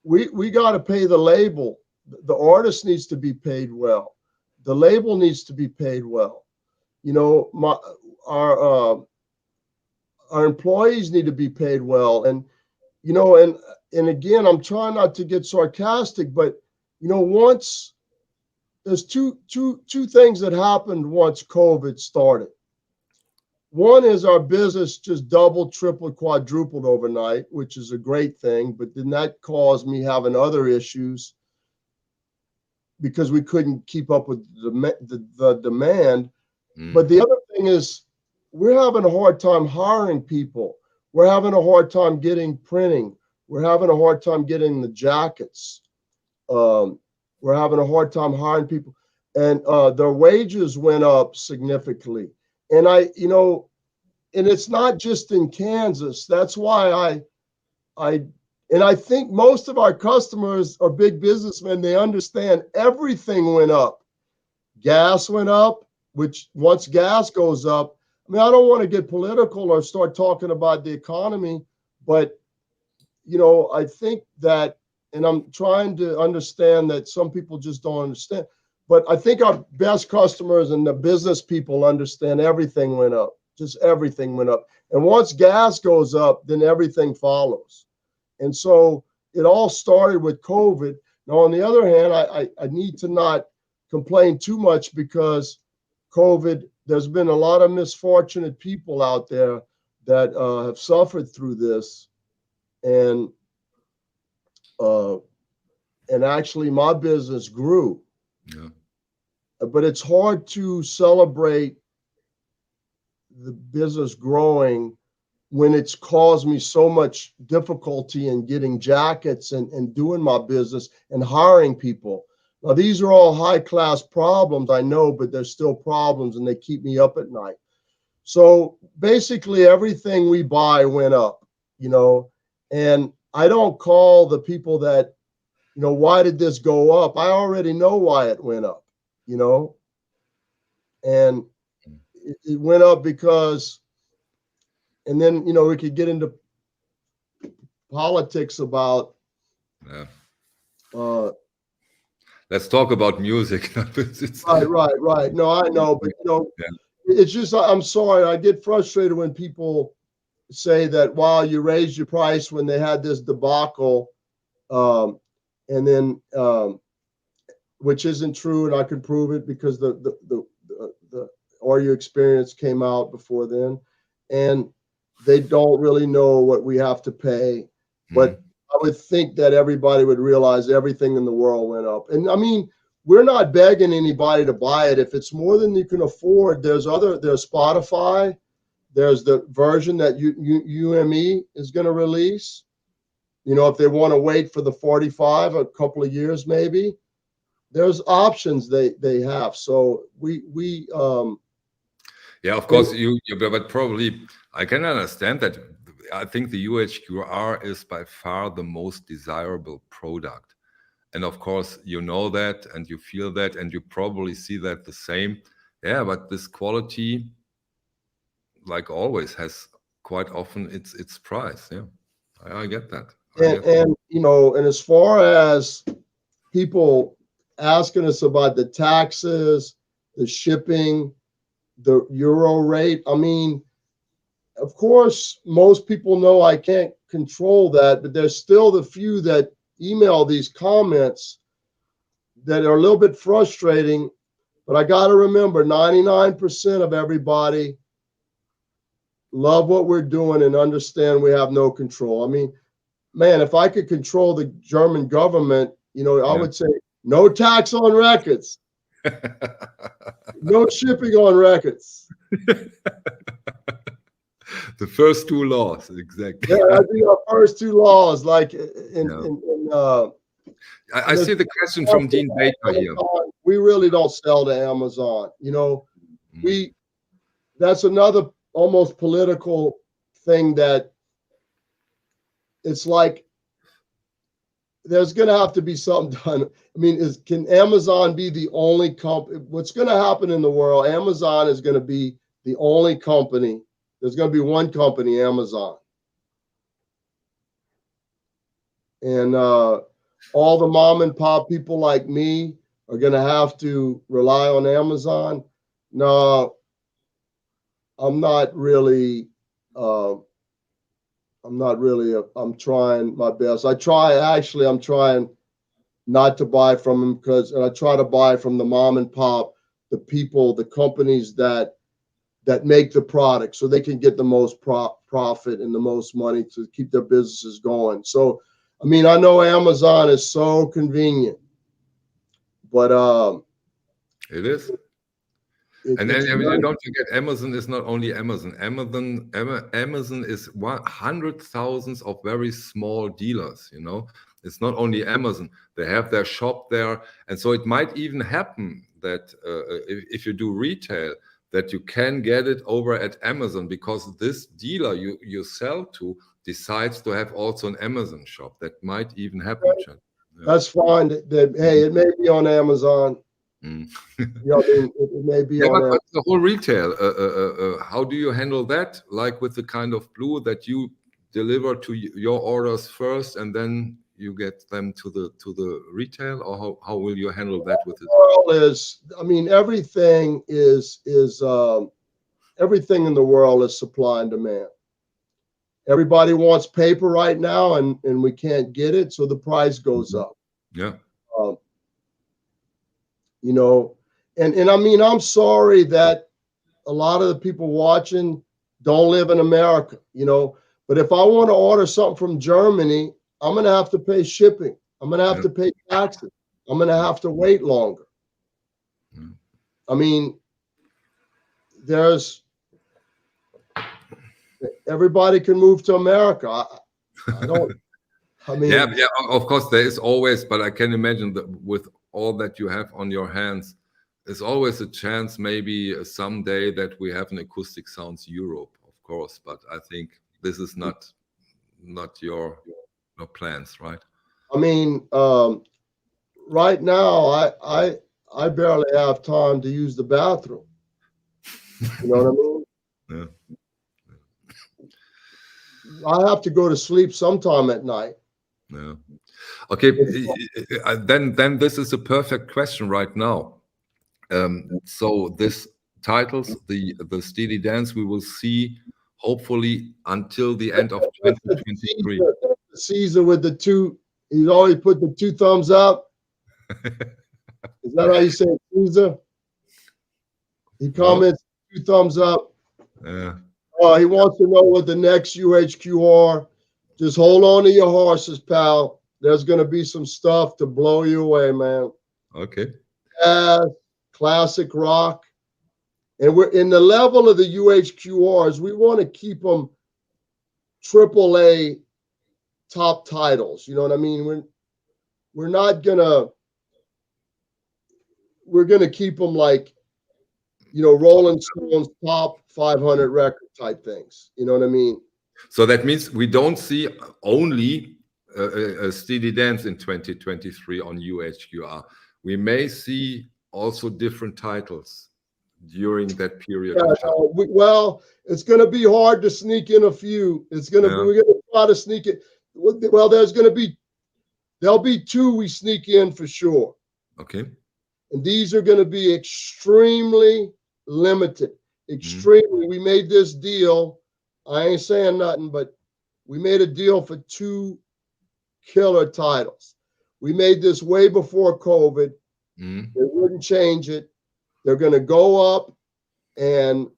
we got to pay the label. The artist needs to be paid well. The label needs to be paid well. Our employees need to be paid well. And, and again, I'm trying not to get sarcastic, but, once there's two things that happened once COVID started. One is our business just doubled, tripled, quadrupled overnight, which is a great thing. But then that caused me having other issues because we couldn't keep up with the demand. But the other thing is we're having a hard time hiring people. We're having a hard time getting printing. We're having a hard time getting the jackets. We're having a hard time hiring people. And their wages went up significantly. And and it's not just in Kansas. That's why I think most of our customers are big businessmen. They understand everything went up. Gas went up, which once gas goes up, I mean, I don't want to get political or start talking about the economy, but, I think that, and I'm trying to understand that some people just don't understand. But I think our best customers and the business people understand everything went up. Just everything went up. And once gas goes up, then everything follows. And so it all started with COVID. Now, on the other hand, I need to not complain too much because COVID, there's been a lot of misfortunate people out there that have suffered through this. And actually my business grew.
Yeah.
But it's hard to celebrate the business growing when it's caused me so much difficulty in getting jackets and doing my business and hiring people. Now, these are all high-class problems, I know, but they're still problems, and they keep me up at night. So basically, everything we buy went up, and I don't call the people that, why did this go up? I already know why it went up, and it went up because, and then, we could get into politics about,
yeah. Let's talk about music.
Right. No, I know, but
yeah.
It's just, I'm sorry, I get frustrated when people say that, wow, you raised your price when they had this debacle, and then which isn't true, and I can prove it because the Audio Experience came out before then, and they don't really know what we have to pay. But I would think that everybody would realize everything in the world went up. And I mean, we're not begging anybody to buy it. If it's more than you can afford, there's Spotify, there's the version that UME is going to release. If they want to wait for the 45, a couple of years maybe, there's options they have. So we
yeah, of course, but probably I can understand that. I think the UHQR is by far the most desirable product. And of course, you know that, and you feel that, and you probably see that the same. Yeah, but this quality, like always, has quite often its price. Yeah, I get that.
And as far as people asking us about the taxes, the shipping, the euro rate, I mean, of course, most people know I can't control that, but there's still the few that email these comments that are a little bit frustrating. But I got to remember, 99% of everybody love what we're doing and understand we have no control. I mean, man, if I could control the German government, I would say no tax on records, no shipping on records.
The first two laws, exactly.
Yeah, I think our first two laws, like
I see the question from Dean Baker here.
We really don't sell to Amazon. That's another almost political thing that it's like there's going to have to be something done. I mean, can Amazon be the only company? What's going to happen in the world? Amazon is going to be the only company. There's going to be one company, Amazon. And all the mom and pop people like me are going to have to rely on Amazon. No, I'm not really. I'm trying my best. I'm trying not to buy from them and I try to buy from the mom and pop, the people, the companies that make the product so they can get the most profit and the most money to keep their businesses going. So, I mean, I know Amazon is so convenient, but
it is. And then don't forget, Amazon is not only Amazon. Amazon is 100,000 of very small dealers. It's not only Amazon. They have their shop there, and so it might even happen that if you do retail, that you can get it over at Amazon because this dealer you sell to decides to have also an Amazon shop. That might even happen.
Yeah. That's fine. Hey, it may be on Amazon. It may be on
but the whole retail. How do you handle that? Like with the kind of glue that you deliver to your orders first, and then you get them to the retail, or how will you handle that with it?
Everything is everything in the world is supply and demand. Everybody wants paper right now, and we can't get it, so the price goes up.
Yeah.
And I mean, I'm sorry that a lot of the people watching don't live in America, but if I want to order something from Germany, I'm going to have to pay shipping. I'm going to have to pay taxes. I'm going to have to wait longer. I mean, everybody can move to America. I don't.
Yeah, of course there is always, but I can imagine that with all that you have on your hands, there's always a chance maybe someday that we have an Acoustic Sounds Europe, of course, but I think this is not your plans, right?
I mean, right now, I barely have time to use the bathroom. You know what I mean?
Yeah.
I have to go to sleep sometime at night.
Yeah. Okay. Then this is a perfect question right now. So this titles the Steely Dance we will see hopefully until the end of 2023.
Caesar with the two. He's always put the two thumbs up. Is that how you say it, Caesar? He comments two thumbs up.
Yeah.
He wants to know what the next UHQR. Just hold on to your horses, pal. There's going to be some stuff to blow you away, man.
Okay.
Classic rock. And we're in the level of the UHQRs. We want to keep them AAA top titles. You know what I mean? We're not gonna. We're gonna keep them like, Rolling Stones top 500 record type things. You know what I mean?
So that means we don't see only a Steely Dance in 2023 on UHQR. We may see also different titles during that period.
Well, it's going to be hard to sneak in a few. We're going to try to sneak it. Well, there'll be two we sneak in for sure.
Okay.
And these are going to be extremely limited. Extremely. We made this deal. I ain't saying nothing, but we made a deal for two killer titles. We made this way before COVID. They wouldn't change it. They're going to go up, and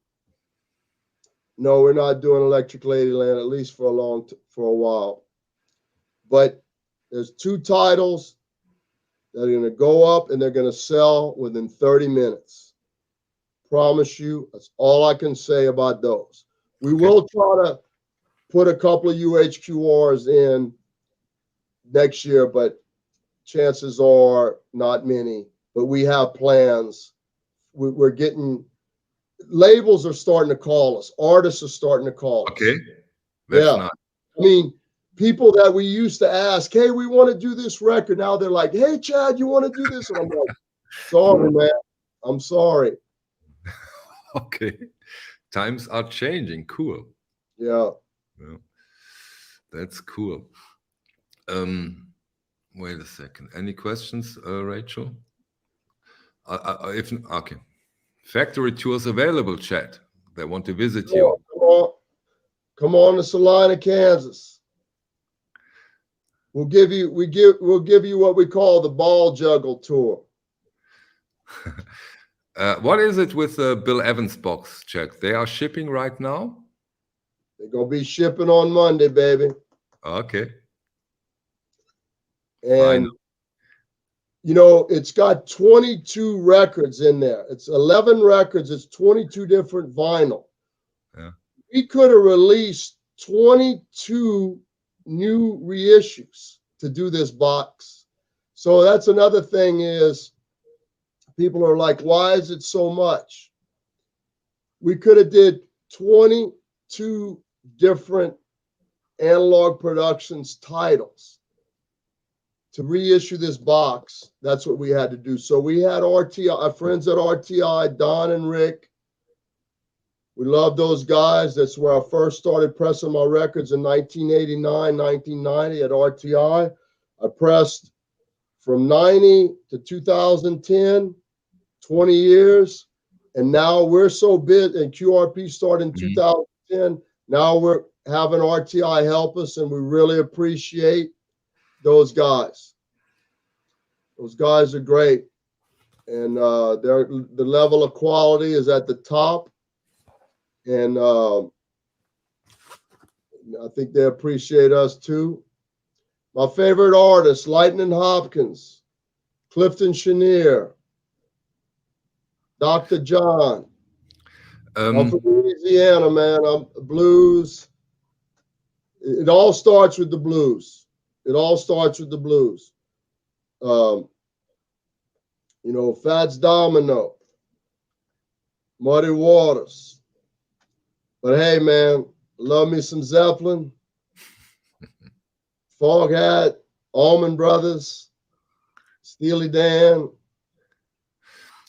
no, we're not doing Electric Ladyland, at least for a while. But there's two titles that are going to go up, and they're going to sell within 30 minutes. Promise you, that's all I can say about those. We will try to put a couple of UHQRs in next year, but chances are not many. But we have plans. We're getting, labels are starting to call us. Artists are starting to call us.
Okay. That's nice.
I mean, people that we used to ask, hey, we want to do this record. Now they're like, hey, Chad, you want to do this? And I'm like, sorry, man. I'm sorry.
Okay. Times are changing. Cool.
Yeah.
That's cool. Wait a second. Any questions, Rachel? Okay. Factory tours available, Chad. They want to visit you.
Come on to Salina, Kansas. We'll give you what we call the ball juggle tour.
What is it with the Bill Evans box, Chad? They are shipping right now?
They're gonna be shipping on Monday, baby.
Okay.
And it's got 22 records in there. It's 11 records. It's 22 different vinyl.
Yeah.
We could have released 22 new reissues to do this box. So that's another thing is people are like, why is it so much? We could have did 22 different Analog Productions titles to reissue this box. That's what we had to do. So we had RTI, our friends at RTI, Don and Rick. We love those guys. That's where I first started pressing my records in 1989, 1990 at RTI. I pressed from 90 to 2010, 20 years. And now we're so big, and QRP started in 2010. Now we're having RTI help us, and we really appreciate those guys. Those guys are great. And the level of quality is at the top. And I think they appreciate us too. My favorite artists, Lightning Hopkins, Clifton Chenier, Dr. John. I'm from Louisiana, man. I'm blues. It all starts with the blues. It all starts with the blues. you know, Fats Domino, Muddy Waters. But hey, man, love me some Zeppelin, Foghat, Allman Brothers, Steely Dan.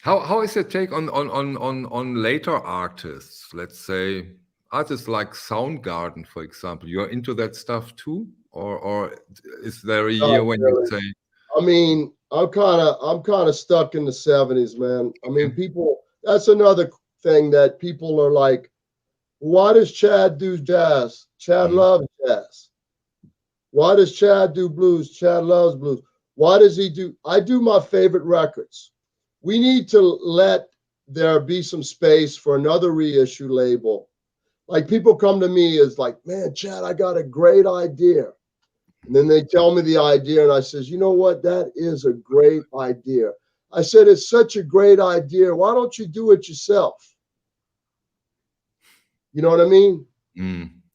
How is your take on later artists? Let's say artists like Soundgarden, for example. You're into that stuff too, or is there a year when you say?
I mean, I'm kind of stuck in the 70s, man. I mean, people. That's another thing that people are like, why does Chad do jazz? Chad loves jazz. Why does Chad do blues? Chad loves blues. Why does he do? I do my favorite records. We need to let there be some space for another reissue label. Like people come to me as like, man, Chad, I got a great idea. And then they tell me the idea and I says, you know what? That is a great idea. I said, it's such a great idea. Why don't you do it yourself? You know what I mean?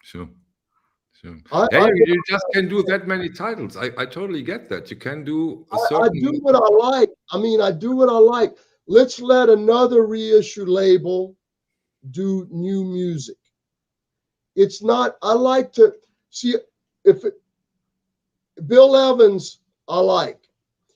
Sure. You just can do that many titles. I totally get that. You can do a certain...
I do what I like. I mean, I do what I like. Let's let another reissue label do new music. It's not, I like to see Bill Evans, I like.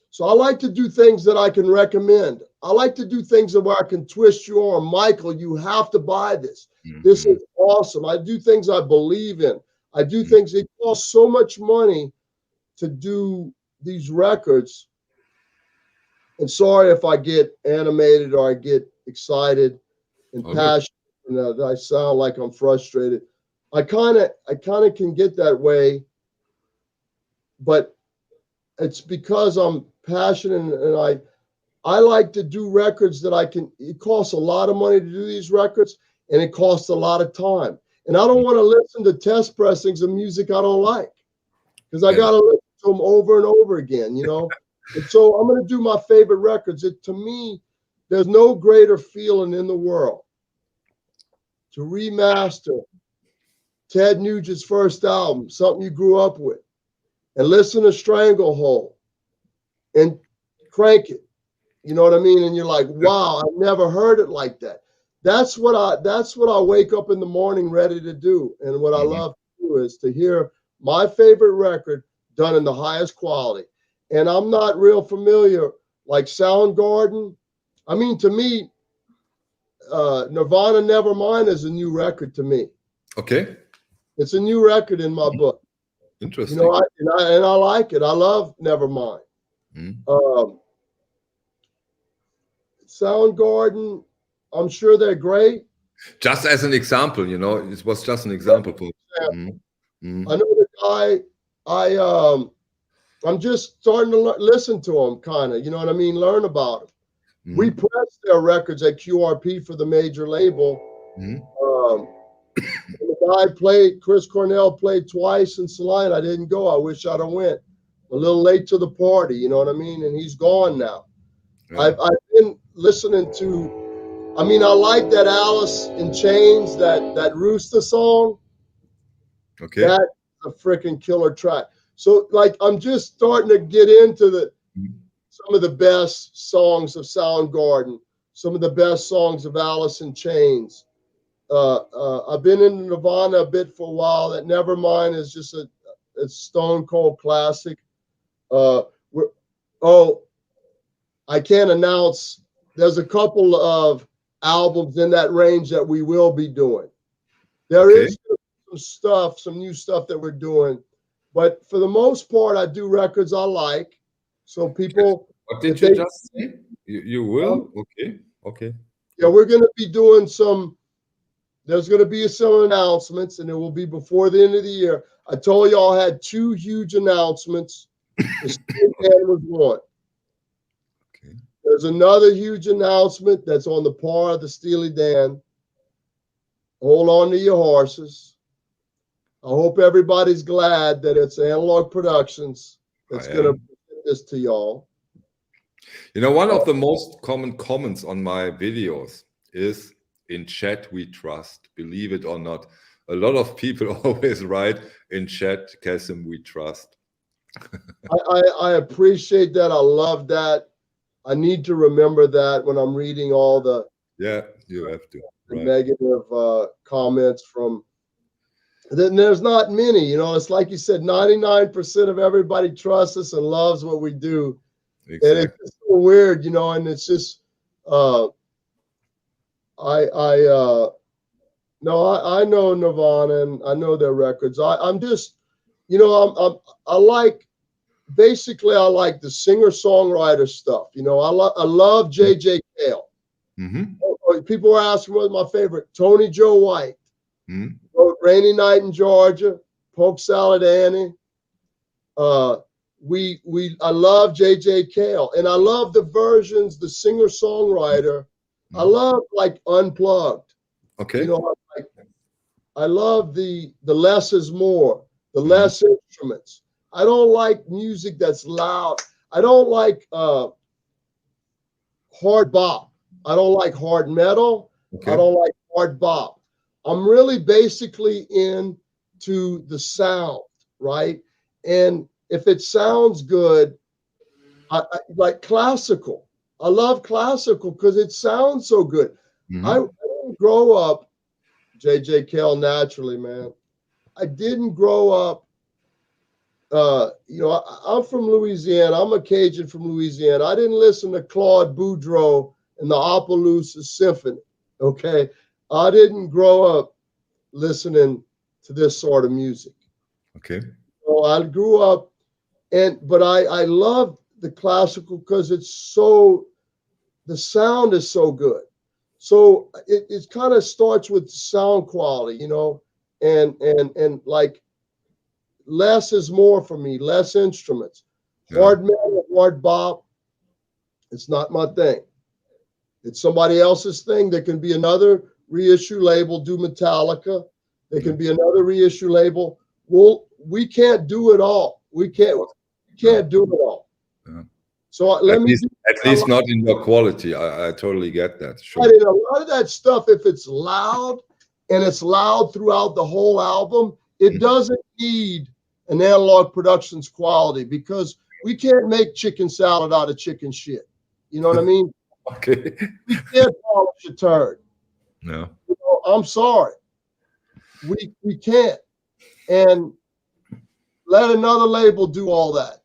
So I like to do things that I can recommend. I like to do things where I can twist your arm. Michael, you have to buy this. This is awesome. I do things I believe in. I do things that cost so much money to do these records. And sorry if I get animated or I get excited and passionate and I sound like I'm frustrated. I kind of can get that way, but it's because I'm passionate and I like to do records that I can. It costs a lot of money to do these records, and it costs a lot of time. And I don't want to listen to test pressings of music I don't like because I got to listen to them over and over again, you know. And so I'm going to do my favorite records. To me, there's no greater feeling in the world to remaster Ted Nugent's first album, something you grew up with, and listen to Stranglehold and crank it. You know what I mean? And you're like, wow, I've never heard it like that. That's what I wake up in the morning ready to do. And what I love to do is to hear my favorite record done in the highest quality. And I'm not real familiar, like Soundgarden. I mean, to me, Nirvana Nevermind is a new record to me.
Okay.
It's a new record in my book.
Interesting.
You know, and I like it. I love Nevermind. Soundgarden, I'm sure they're great.
Just as an example, you know, it was just an example.
I know the guy. I'm just starting to listen to him, kind of. You know what I mean? Learn about him. We pressed their records at QRP for the major label. The guy played. Chris Cornell played twice in Salina. I didn't go. I wish I'd have went. A little late to the party. You know what I mean? And he's gone now. I've been listening to, I mean, I like that Alice in Chains, that Rooster song.
Okay.
That's a freaking killer track. So like, I'm just starting to get into some of the best songs of Soundgarden, some of the best songs of Alice in Chains. I've been in Nirvana a bit for a while. That Nevermind is just a stone cold classic. I can't announce. There's a couple of albums in that range that we will be doing. There is some new stuff that we're doing, but for the most part, I do records I like. So people.
What did you just say? You will? Okay.
Yeah, we're going to be doing some. There's going to be some announcements, and it will be before the end of the year. I told y'all I had 2 huge announcements. The Steely Dan was one. There's another huge announcement that's on the par of the Steely Dan. Hold on to your horses. I hope everybody's glad that it's Analog Productions that's going to present this to y'all.
You know, one of the most common comments on my videos is, in chat we trust, believe it or not. A lot of people always write in chat, Kassem, we trust.
I appreciate that. I love that. I need to remember that when I'm reading all the
you have to. Right.
negative comments from. Then there's not many, you know. It's like you said, 99% of everybody trusts us and loves what we do,
Exactly.
and it's just so weird, you know. And it's just, I know Nirvana and I know their records. I'm just, you know, I like. Basically, I like the singer-songwriter stuff. You know, I love J.J. Cale. People were asking what's my favorite. Tony Joe White. Rainy Night in Georgia. Polk Salad Annie. I love J.J. Cale, and I love the versions, the singer-songwriter. I love like Unplugged.
Okay.
You know, I love the less is more, the less instruments. I don't like music that's loud. I don't like hard bop. I don't like hard metal.
Okay.
I don't like hard bop. I'm really basically into the sound, right? And if it sounds good, I like classical. I love classical because it sounds so good. I didn't grow up, J.J. Cale, naturally, man. I didn't grow up. You know, I'm from Louisiana. I'm a Cajun from Louisiana. I didn't listen to Claude Boudreaux and the Opelousas Symphony. Okay, I didn't grow up listening to this sort of music.
Okay.
So I grew up, but I love the classical because it's so, the sound is so good. So it kind of starts with sound quality, you know, and like. Less is more for me, less instruments. Hard metal, hard bop, it's not my thing. It's somebody else's thing. There can be another reissue label, do Metallica. There can be another reissue label. Well, we can't do it all. We can't do it all. So let me
at least not in your quality. I totally get that. Sure.
Right, and a lot of that stuff, if it's loud and it's loud throughout the whole album, it doesn't need an analog productions quality because we can't make chicken salad out of chicken shit. You know what I mean?
Okay.
We can't polish a turd.
No.
You know, I'm sorry. We can't. And let another label do all that.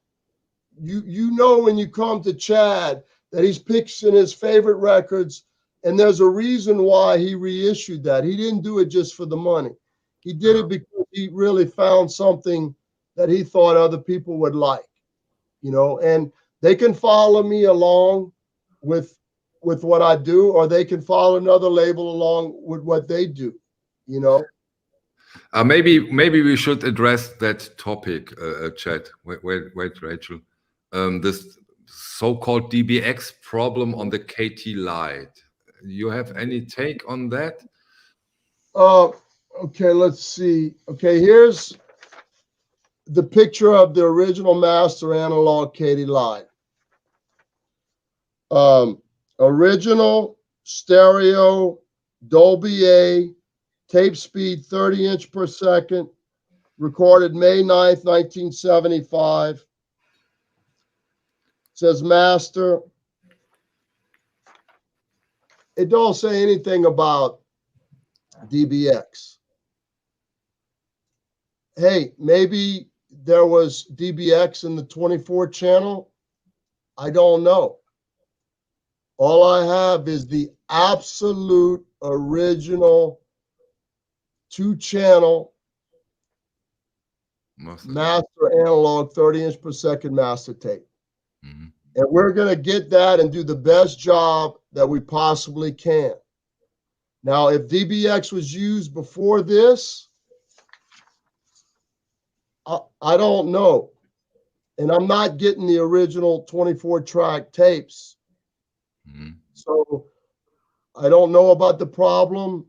You know when you come to Chad that he's picking his favorite records, and there's a reason why he reissued that. He didn't do it just for the money. He did it because he really found something that he thought other people would like, you know, and they can follow me along with what I do, or they can follow another label along with what they do, you know.
Maybe we should address that topic, Chad. Wait, Rachel. This so-called DBX problem on the KT Lite. You have any take on that?
Okay, let's see. Okay, here's the picture of the original master analog KT Lite. Original stereo Dolby A, tape speed 30 inch per second, recorded May 9th, 1975. It says master. It don't say anything about DBX. Hey, maybe there was DBX in the 24 channel. I don't know. All I have is the absolute original 2-channel master analog 30 inch per second master tape. And we're going to get that and do the best job that we possibly can. Now, if DBX was used before this, I don't know. And I'm not getting the original 24-track tapes. So I don't know about the problem.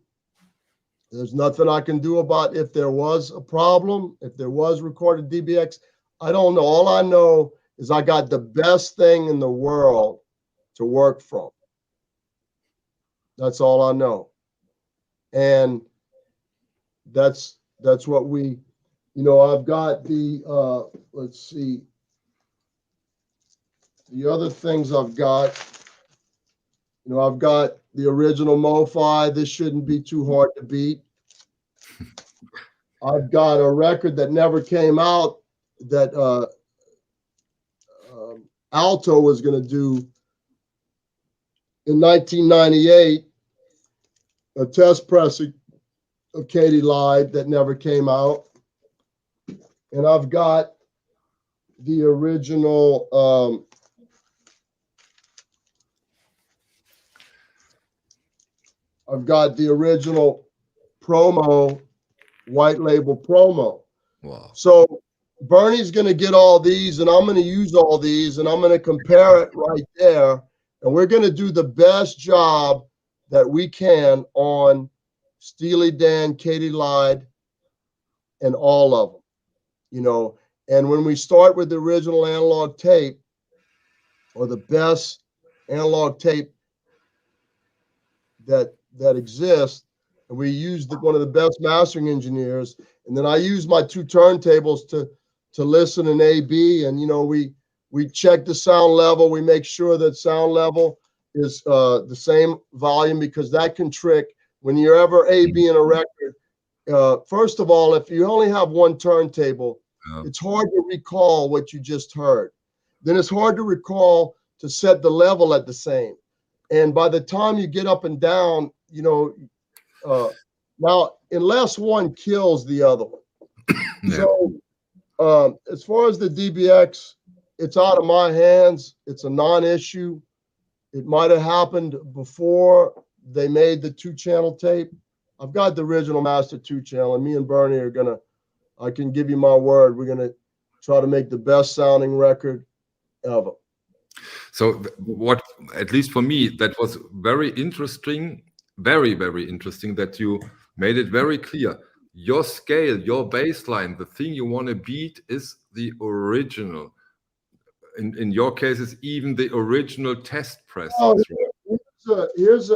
There's nothing I can do about if there was a problem, if there was recorded DBX. I don't know. All I know is I got the best thing in the world to work from. That's all I know. And that's what we, you know, I've got the, let's see, the other things I've got, I've got the original MoFi. This shouldn't be too hard to beat. I've got a record that never came out that Alto was going to do in 1998, a test pressing of Katie Lied that never came out. And I've got the original promo, white label promo.
Wow.
So Bernie's going to get all these, and I'm going to use all these, and I'm going to compare it right there. And we're going to do the best job that we can on Steely Dan, Katie Lied, and all of them, And when we start with the original analog tape, or the best analog tape that exists, and we used one of the best mastering engineers, and then I use my two turntables to listen in A/B, and we check the sound level. We make sure that sound level is the same volume, because that can trick when you're ever A/B in a record. First of all, if you only have one turntable, it's hard to recall what you just heard. Then it's hard to recall to set the level at the same. And by the time you get up and down, now unless one kills the other one.
Yeah.
So as far as the DBX, it's out of my hands. It's a non-issue. It might have happened before they made the 2-channel tape. I've got the original master 2-channel, and me and Bernie are I can give you my word, we're gonna try to make the best sounding record ever.
So what, at least for me, that was very interesting, very, very interesting, that you made it very clear. Your scale, your baseline, the thing you want to beat is the original. In your cases, even the original test press.
Here's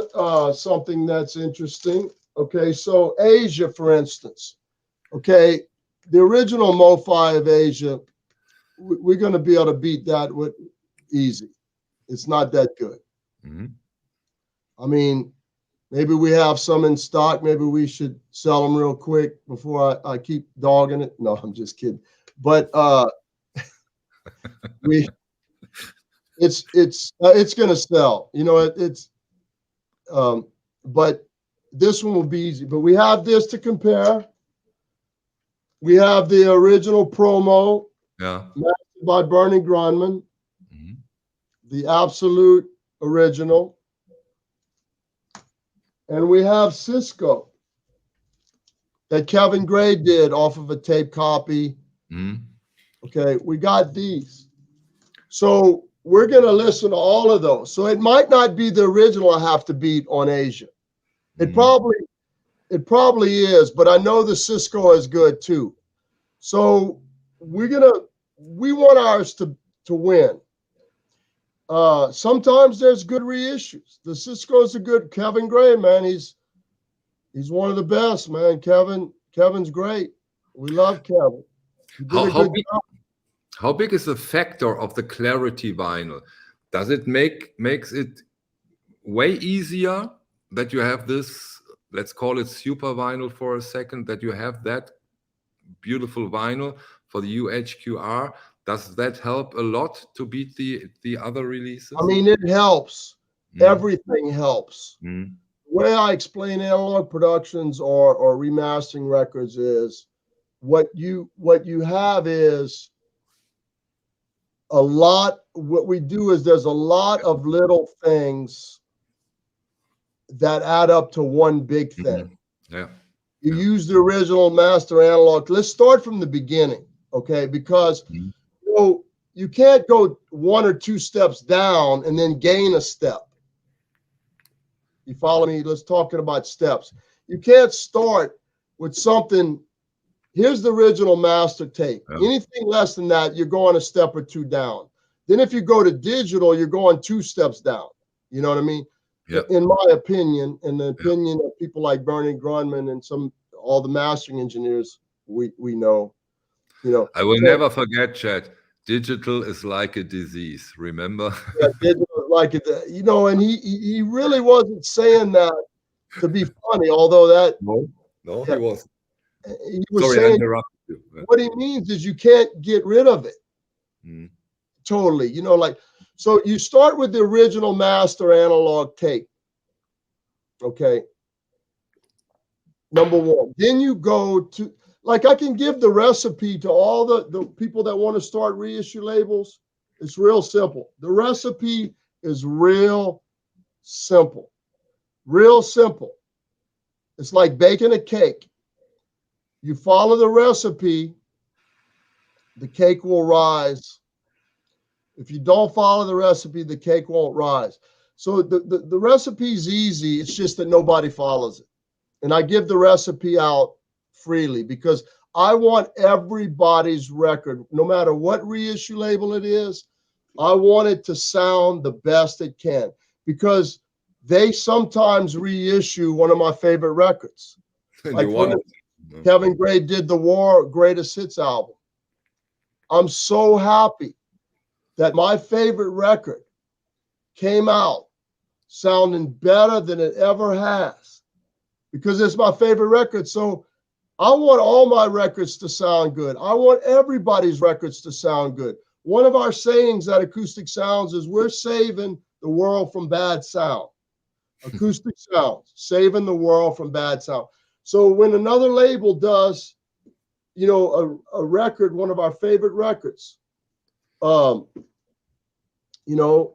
something that's interesting. Okay, so Asia, for instance. Okay, the original MoFi of Asia, we're going to be able to beat that with easy. It's not that good.
Mm-hmm.
I mean, maybe we have some in stock. Maybe we should sell them real quick before I keep dogging it. No, I'm just kidding. But it's going to sell. But this one will be easy. But we have this to compare. We have the original promo, mastered by Bernie Grundman, the absolute original. And we have Cisco that Kevin Gray did off of a tape copy. Okay, we got these. So we're going to listen to all of those. So it might not be the original I have to beat on Asia. It probably is, but I know the Cisco is good too. So we want ours to win. Sometimes there's good reissues. The Cisco's a good. Kevin Gray, man, he's one of the best, man. Kevin's great. We love Kevin. He did a good job.
How big is the factor of the Clarity vinyl? Does it makes it way easier that you have this, let's call it super vinyl for a second, that you have that beautiful vinyl for the UHQR? Does that help a lot to beat the other releases?
I mean, it helps. Everything helps. The way I explain analog productions or remastering records is what you have is a lot. What we do is there's a lot of little things that add up to one big thing. You use the original master analog. Let's start from the beginning, okay? Because you can't go 1 or 2 steps down and then gain a step. You follow me? Let's talk about steps. You can't start with something. Here's the original master tape. Anything less than that, you're going a step or 2 down. Then if you go to digital, you're going 2 steps down. You know what I mean? In my opinion, in the opinion of people like Bernie Grundman and all the mastering engineers we know.
I will never forget, Chad, digital is like a disease, remember?
Yeah, digital is like it, you know, and he really wasn't saying that to be funny, although that
No,
yeah,
he wasn't.
he was
Sorry, I
saying
interrupted you.
what he means is you can't get rid of it totally. You know, like, so you start with the original master analog tape. Okay. Number one. Then you go to, like, I can give the recipe to all the people that want to start reissue labels. It's real simple. The recipe is real simple. Real simple. It's like baking a cake. You follow the recipe, the cake will rise. If you don't follow the recipe, the cake won't rise. So the recipe is easy. It's just that nobody follows it. And I give the recipe out freely because I want everybody's record, no matter what reissue label it is, I want it to sound the best it can because they sometimes reissue one of my favorite records. Like Kevin Gray did the War Greatest Hits album. I'm so happy that my favorite record came out sounding better than it ever has because it's my favorite record. So I want all my records to sound good. I want everybody's records to sound good. One of our sayings at Acoustic Sounds is we're saving the world from bad sound. Acoustic Sounds, saving the world from bad sound. So when another label does, you know, a record, one of our favorite records, you know,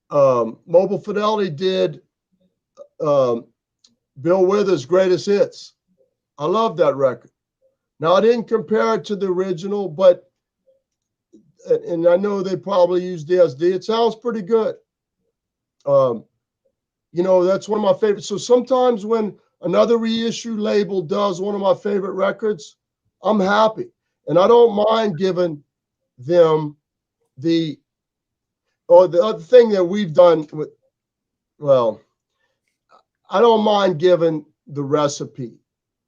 Mobile Fidelity did Bill Withers' Greatest Hits. I love that record. Now, I didn't compare it to the original, but, and I know they probably used DSD. It sounds pretty good. You know, that's one of my favorites. So sometimes when another reissue label does one of my favorite records, I'm happy. And I don't mind giving them the other thing that we've done with, well, I don't mind giving the recipe.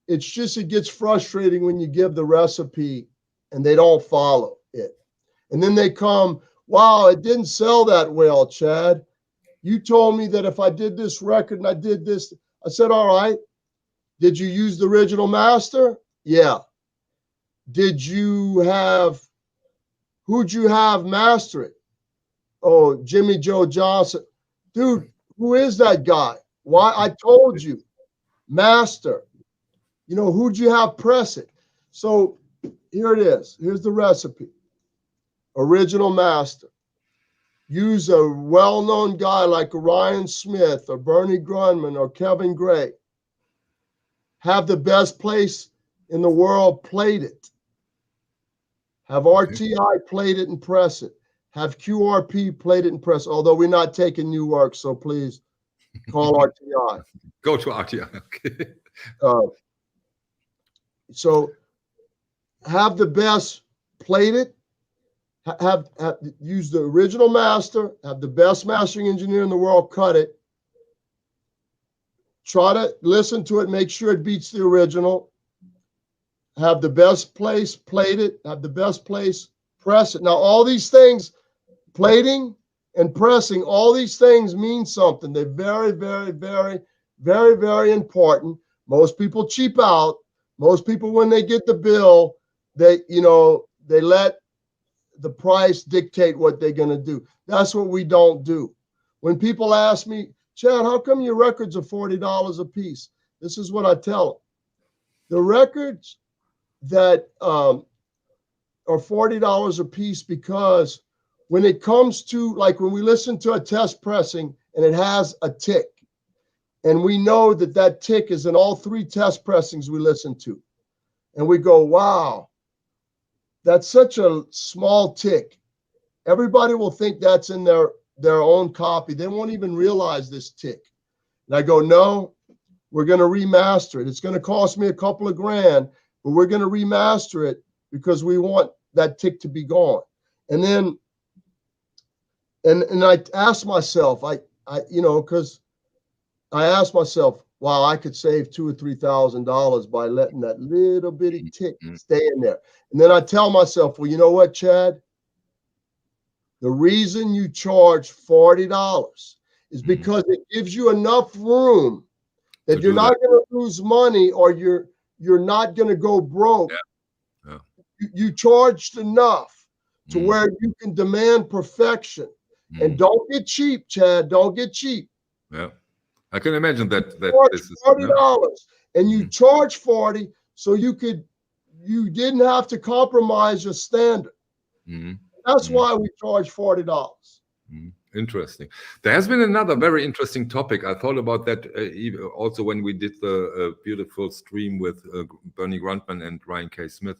It's just, it gets frustrating when you give the recipe and they don't follow it. And then they come, wow, it didn't sell that well, Chad. You told me that if I did this record and I did this, I said, all right. Did you use the original master? Yeah. Did you have, who'd you have master it? Oh, Jimmy Joe Johnson. Dude, who is that guy? Why? I told you, master. You know, who'd you have press it? So here it is. Here's the recipe. Original master. Use a well-known guy like Ryan Smith or Bernie Grundman or Kevin Gray. Have the best place in the world played it. Have RTI played it and press it. Have QRP played it and press it, although we're not taking new work, so please call RTI.
Go to RTI, okay.
So have the best played it, have use the original master, have the best mastering engineer in the world cut it, try to listen to it, make sure it beats the original, have the best place played it, have the best place press it. Now, all these things, plating and pressing, all these things mean something. They're very, very, very, very, very important. Most people cheap out. Most people, when they get the bill, they, you know, they let the price dictate what they're going to do. That's what we don't do. When people ask me, Chad, how come your records are $40 a piece? This is what I tell them. The records that are $40 a piece because when it comes to, like when we listen to a test pressing and it has a tick, and we know that that tick is in all three test pressings we listen to, and we go, wow, that's such a small tick. Everybody will think that's in their own copy. They won't even realize this tick. And I go, no, we're going to remaster it. It's going to cost me a couple of grand, but we're going to remaster it because we want that tick to be gone. And then, and I asked myself, you know, because I asked myself, wow, I could save $2,000 or $3,000 by letting that little bitty tick stay in there. And then I tell myself, well, you know what, Chad? The reason you charge $40 is because it gives you enough room that you're not going to lose money, or you're not going to go broke.
Yeah.
You charged enough to where you can demand perfection. And don't get cheap, Chad. Don't get cheap.
Yeah, I can imagine that
This is $40, and you charge 40, so you didn't have to compromise your standard. That's why we charge $40.
Interesting. There has been another very interesting topic. I thought about that also when we did the beautiful stream with Bernie Gruntman and Ryan K. Smith.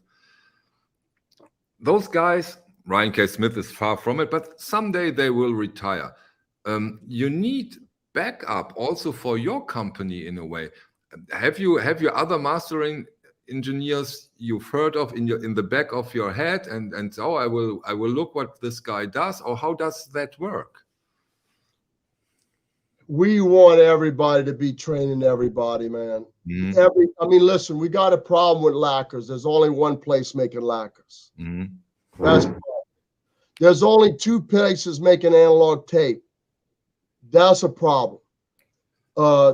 Those guys, Ryan K. Smith is far from it, but someday they will retire. You need backup also for your company in a way. Have you other mastering engineers you've heard of in the back of your head, and so I will look what this guy does, or how does that work?
We want everybody to be training everybody, man. I mean, listen, we got a problem with lacquers. There's only one place making lacquers. There's only two places making analog tape. That's a problem.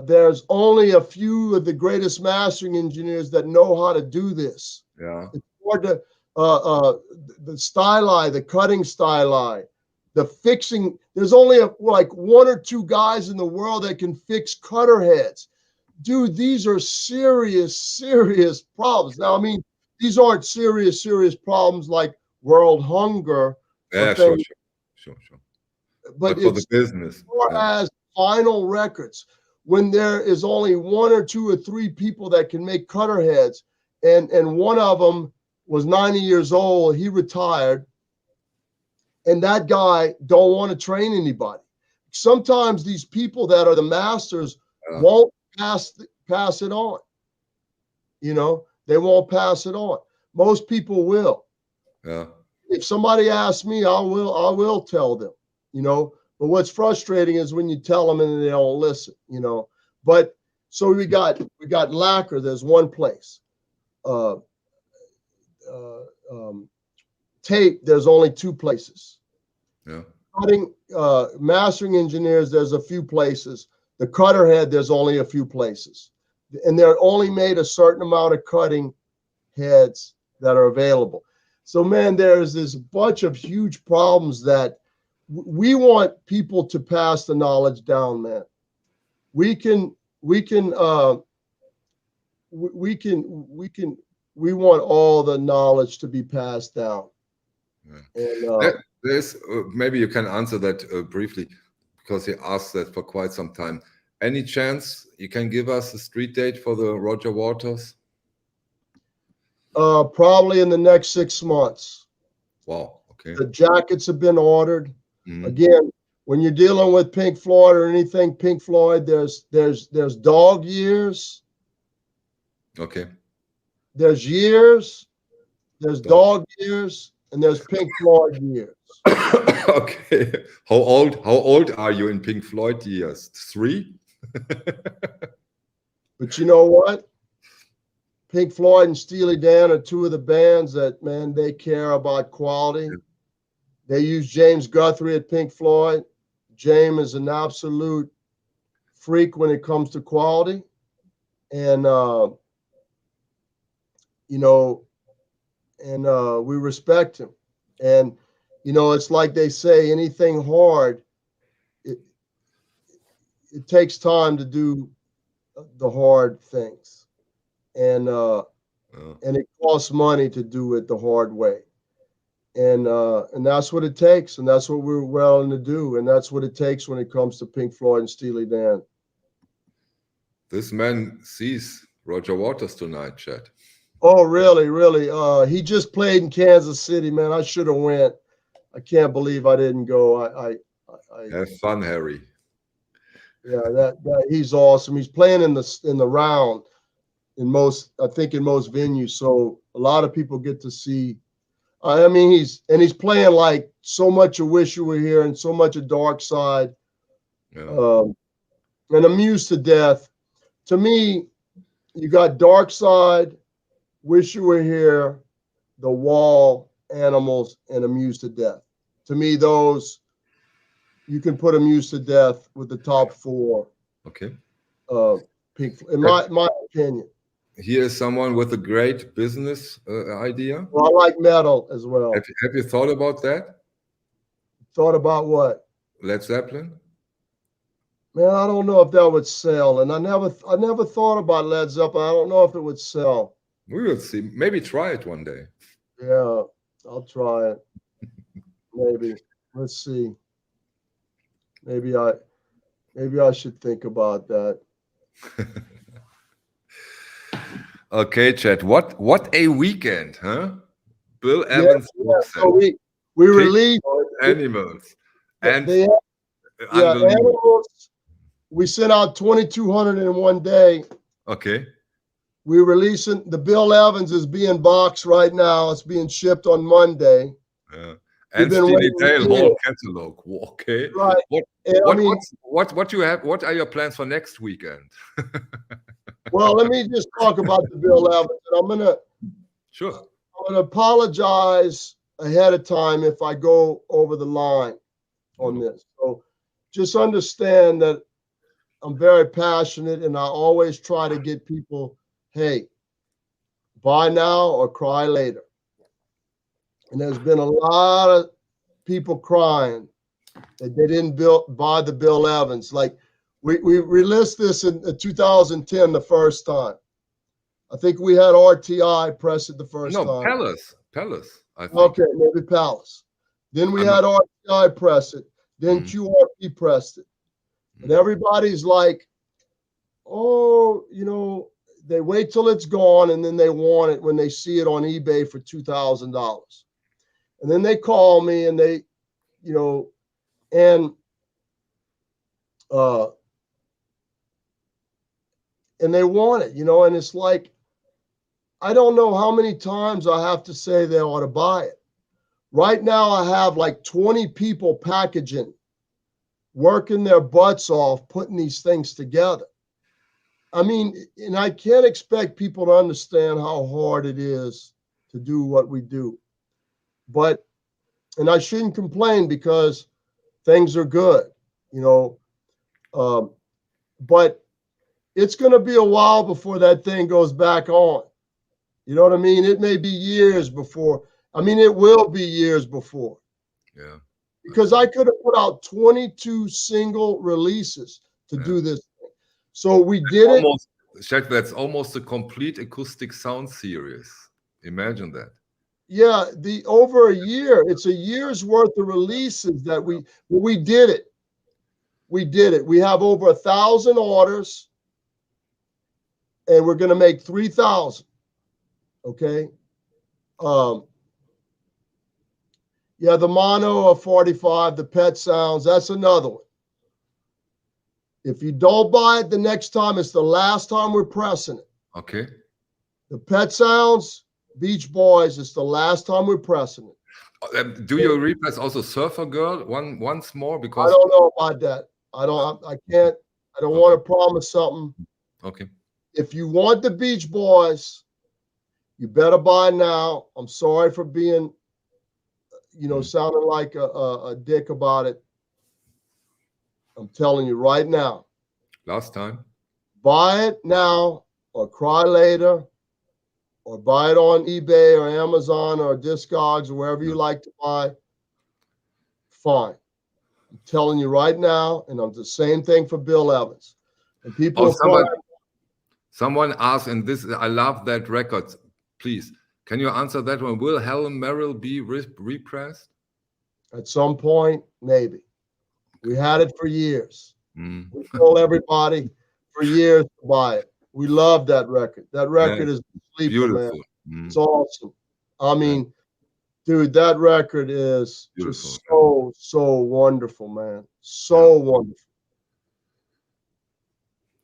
There's only a few of the greatest mastering engineers that know how to do this.
Yeah.
It's hard to, the styli, the cutting styli, the fixing. There's only like one or two guys in the world that can fix cutter heads. Dude, these are serious, serious problems. Now, I mean, these aren't serious problems like world hunger.
Yeah, sure. But for the business.
As final records, when there is only one or two or three people that can make cutter heads, and one of them was 90 years old, he retired, and that guy don't want to train anybody. Sometimes these people that are the masters won't pass it on. You know, they won't pass it on. Most people will.
Yeah.
If somebody asks me, I will tell them, you know. But what's frustrating is when you tell them and they don't listen, you know. But so we got lacquer. There's one place. Tape. There's only two places.
Yeah.
Cutting, mastering engineers. There's a few places. The cutter head. There's only a few places, and they're only made a certain amount of cutting heads that are available. So, man, there's this bunch of huge problems that we want people to pass the knowledge down, man. We want all the knowledge to be passed down.
Yeah. And, there's maybe you can answer that briefly, because he asked that for quite some time. Any chance you can give us a street date for the Roger Waters?
Probably in the next 6 months.
Wow. Okay.
The jackets have been ordered. Again, when you're dealing with Pink Floyd or anything Pink Floyd, there's dog years.
Okay.
There's years. There's dog years, and there's Pink Floyd years.
Okay. How old are you in Pink Floyd years? 3?
But you know what? Pink Floyd and Steely Dan are two of the bands that, man, they care about quality. They use James Guthrie at Pink Floyd. James is an absolute freak when it comes to quality. And, you know, and we respect him. And, you know, it's like they say, anything hard, it takes time to do the hard things. And it costs money to do it the hard way. And that's what it takes, and that's what we're willing to do, and that's what it takes when it comes to Pink Floyd and Steely Dan.
This man sees Roger Waters tonight, Chad.
Oh, really, really? He just played in Kansas City, man. I should have went. I can't believe I didn't go. I
have fun, Harry.
Yeah, that he's awesome. He's playing in the round in most venues, so a lot of people get to see. I mean, he's playing like so much of Wish You Were Here and so much of Dark Side, and Amused to Death. To me, you got Dark Side, Wish You Were Here, The Wall, Animals, and Amused to Death. to me, those you can put them used to death with the top 4.
Okay.
Pink, in my opinion.
Here is someone with a great business idea.
Well, I like metal as well.
Have you thought about that?
Thought about what?
Led Zeppelin?
Man, I don't know if that would sell. And I never thought about Led Zeppelin. I don't know if it would sell.
We will see. Maybe try it one day.
Yeah, I'll try it. Maybe. Let's see. Maybe I should think about that.
Okay, Chad. What a weekend, huh? Bill Evans.
Yeah, so we released
animals. And
animals. We sent out 2,200 in one day.
Okay.
We're releasing the Bill Evans is being boxed right now. It's being shipped on Monday.
Yeah. And Steely Dan whole catalog. Okay.
Right.
What you have? What are your plans for next weekend?
Well, let me just talk about the Bill Evans. I'm gonna apologize ahead of time if I go over the line on this. So just understand that I'm very passionate, and I always try to get people, hey, buy now or cry later. And there's been a lot of people crying that they didn't buy the Bill Evans. Like we released this in 2010 the first time. I think we had RTI press it the first time.
No, Palace. I think.
Okay, maybe Palace. Then we had RTI press it. Then QRP pressed it. And everybody's like, oh, they wait till it's gone and then they want it when they see it on eBay for $2,000. And then they call me and they, and they want it, and it's like, I don't know how many times I have to say they ought to buy it. Right now, I have like 20 people packaging, working their butts off, putting these things together. I mean, and I can't expect people to understand how hard it is to do what we do. And I shouldn't complain because things are good, but it's going to be a while before that thing goes back on. You know what I mean? It may be years before. I mean, it will be years before.
Yeah.
Because I could have put out 22 single releases to do this thing. So we did it.
Chad, that's almost a complete acoustic sound series. Imagine that.
Yeah, over a year. It's a year's worth of releases that we did it. We did it. We have over 1,000 orders, and we're going to make 3,000. Okay. Yeah, the mono of 45, the pet sounds, that's another one. If you don't buy it the next time, it's the last time we're pressing it.
Okay.
The pet sounds, Beach Boys, it's the last time we're pressing it.
Do you repress also Surfer Girl once more? Because
I don't know about that. I don't want to promise something.
Okay.
If you want the Beach Boys, you better buy now. I'm sorry for being, sounding like a dick about it. I'm telling you right now.
Last time.
Buy it now or cry later, or buy it on eBay or Amazon or Discogs or wherever you like to buy. Fine. I'm telling you right now, and I'm the same thing for Bill Evans. And people
someone asked, and this, I love that record. Please, can you answer that one? Will Helen Merrill be repressed?
At some point, maybe. We had it for years. We told everybody for years to buy it. We love that record. That record is beautiful, man. It's awesome. I mean, dude, that record is just so wonderful, man. So wonderful.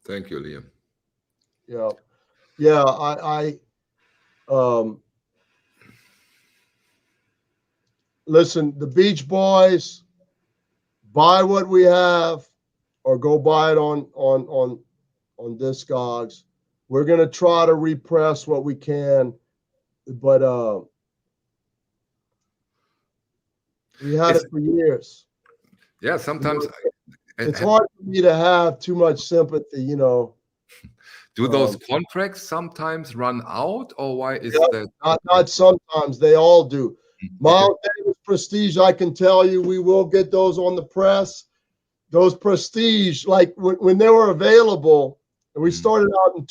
Thank you, Liam.
Yeah. I listen, the Beach Boys, buy what we have or go buy it on Discogs. We're going to try to repress what we can, but We had it for years.
Yeah, sometimes
It's hard for me to have too much sympathy, you know.
do those contracts sometimes run out, or why is that?
Not sometimes. They all do. Miles Davis Prestige, I can tell you, we will get those on the press. Those Prestige, like when they were available, and we started out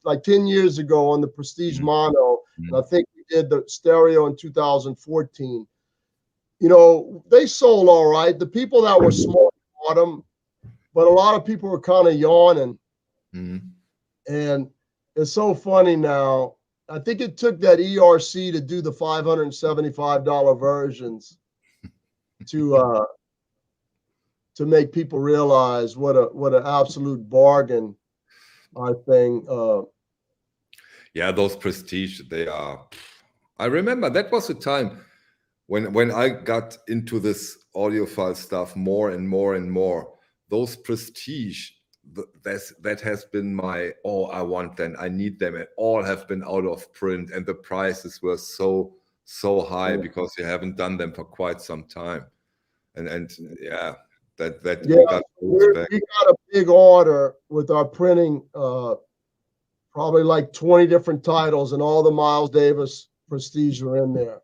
like 10 years ago on the Prestige Mono, and I think we did the stereo in 2014. You know, they sold all right. The people that were smart bought them, but a lot of people were kind of yawning. And it's so funny now. I think it took that ERC to do the $575 versions to make people realize what an absolute bargain our thing.
Yeah, those Prestige, they are. I remember that was a time when I got into this audiophile stuff more and more and more. Those Prestige, that has been my, oh, I want them, I need them, and all have been out of print, and the prices were so high because you haven't done them for quite some time, and yeah, that
yeah, we got a big order with our printing, probably like 20 different titles, and all the Miles Davis Prestige are in there.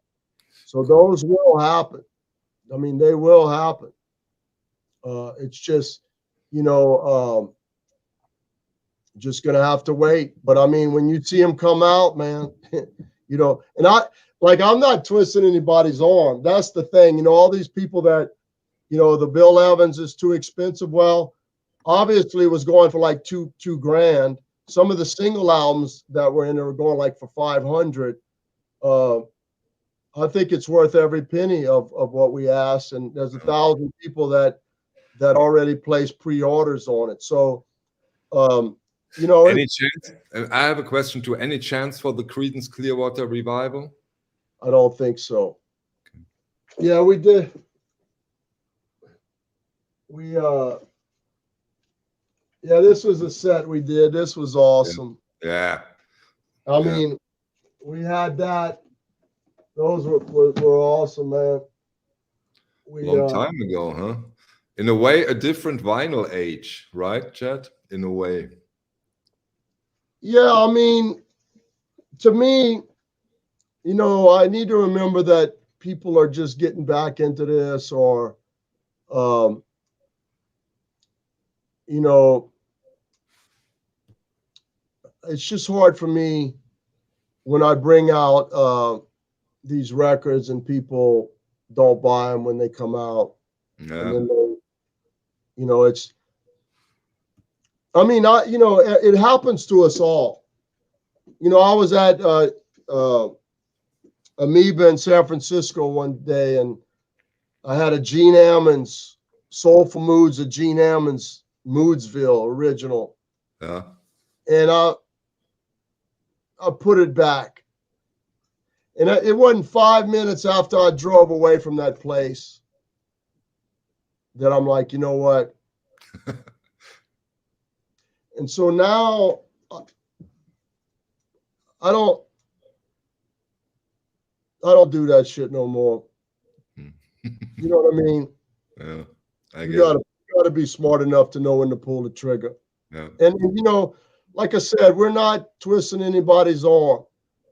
So those will happen. I mean, they will happen. It's just, you know, just gonna have to wait. But I mean, when you see them come out, man, you know, and I'm not twisting anybody's arm. That's the thing, you know, all these people that, you know, the Bill Evans is too expensive. Well, obviously it was going for like two grand. Some of the single albums that were in there were going like for 500. I think it's worth every penny of what we asked, and there's 1,000 people that already placed pre-orders on it. So, you know,
any chance? I have a question too. Any chance for the Creedence Clearwater revival?
I don't think so. Yeah, we did. Yeah, this was a set we did. This was awesome.
Yeah.
I mean, we had that. Those were awesome, man.
Long time ago, huh? In a way, a different vinyl age, right, Chad? In a way.
Yeah, I mean, to me, you know, I need to remember that people are just getting back into this, or, you know, it's just hard for me when I bring out these records and people don't buy them when they come out.
Yeah.
And then they, you know, you know, it happens to us all. You know, I was at Amoeba in San Francisco one day, and I had a Gene Ammons, Soulful Moods of Gene Ammons, Moodsville original.
Yeah.
And I put it back. And it wasn't 5 minutes after I drove away from that place that I'm like, you know what? And so now I don't do that shit no more. You know what I mean?
Yeah.
You gotta be smart enough to know when to pull the trigger.
Yeah.
And you know, like I said, we're not twisting anybody's arm.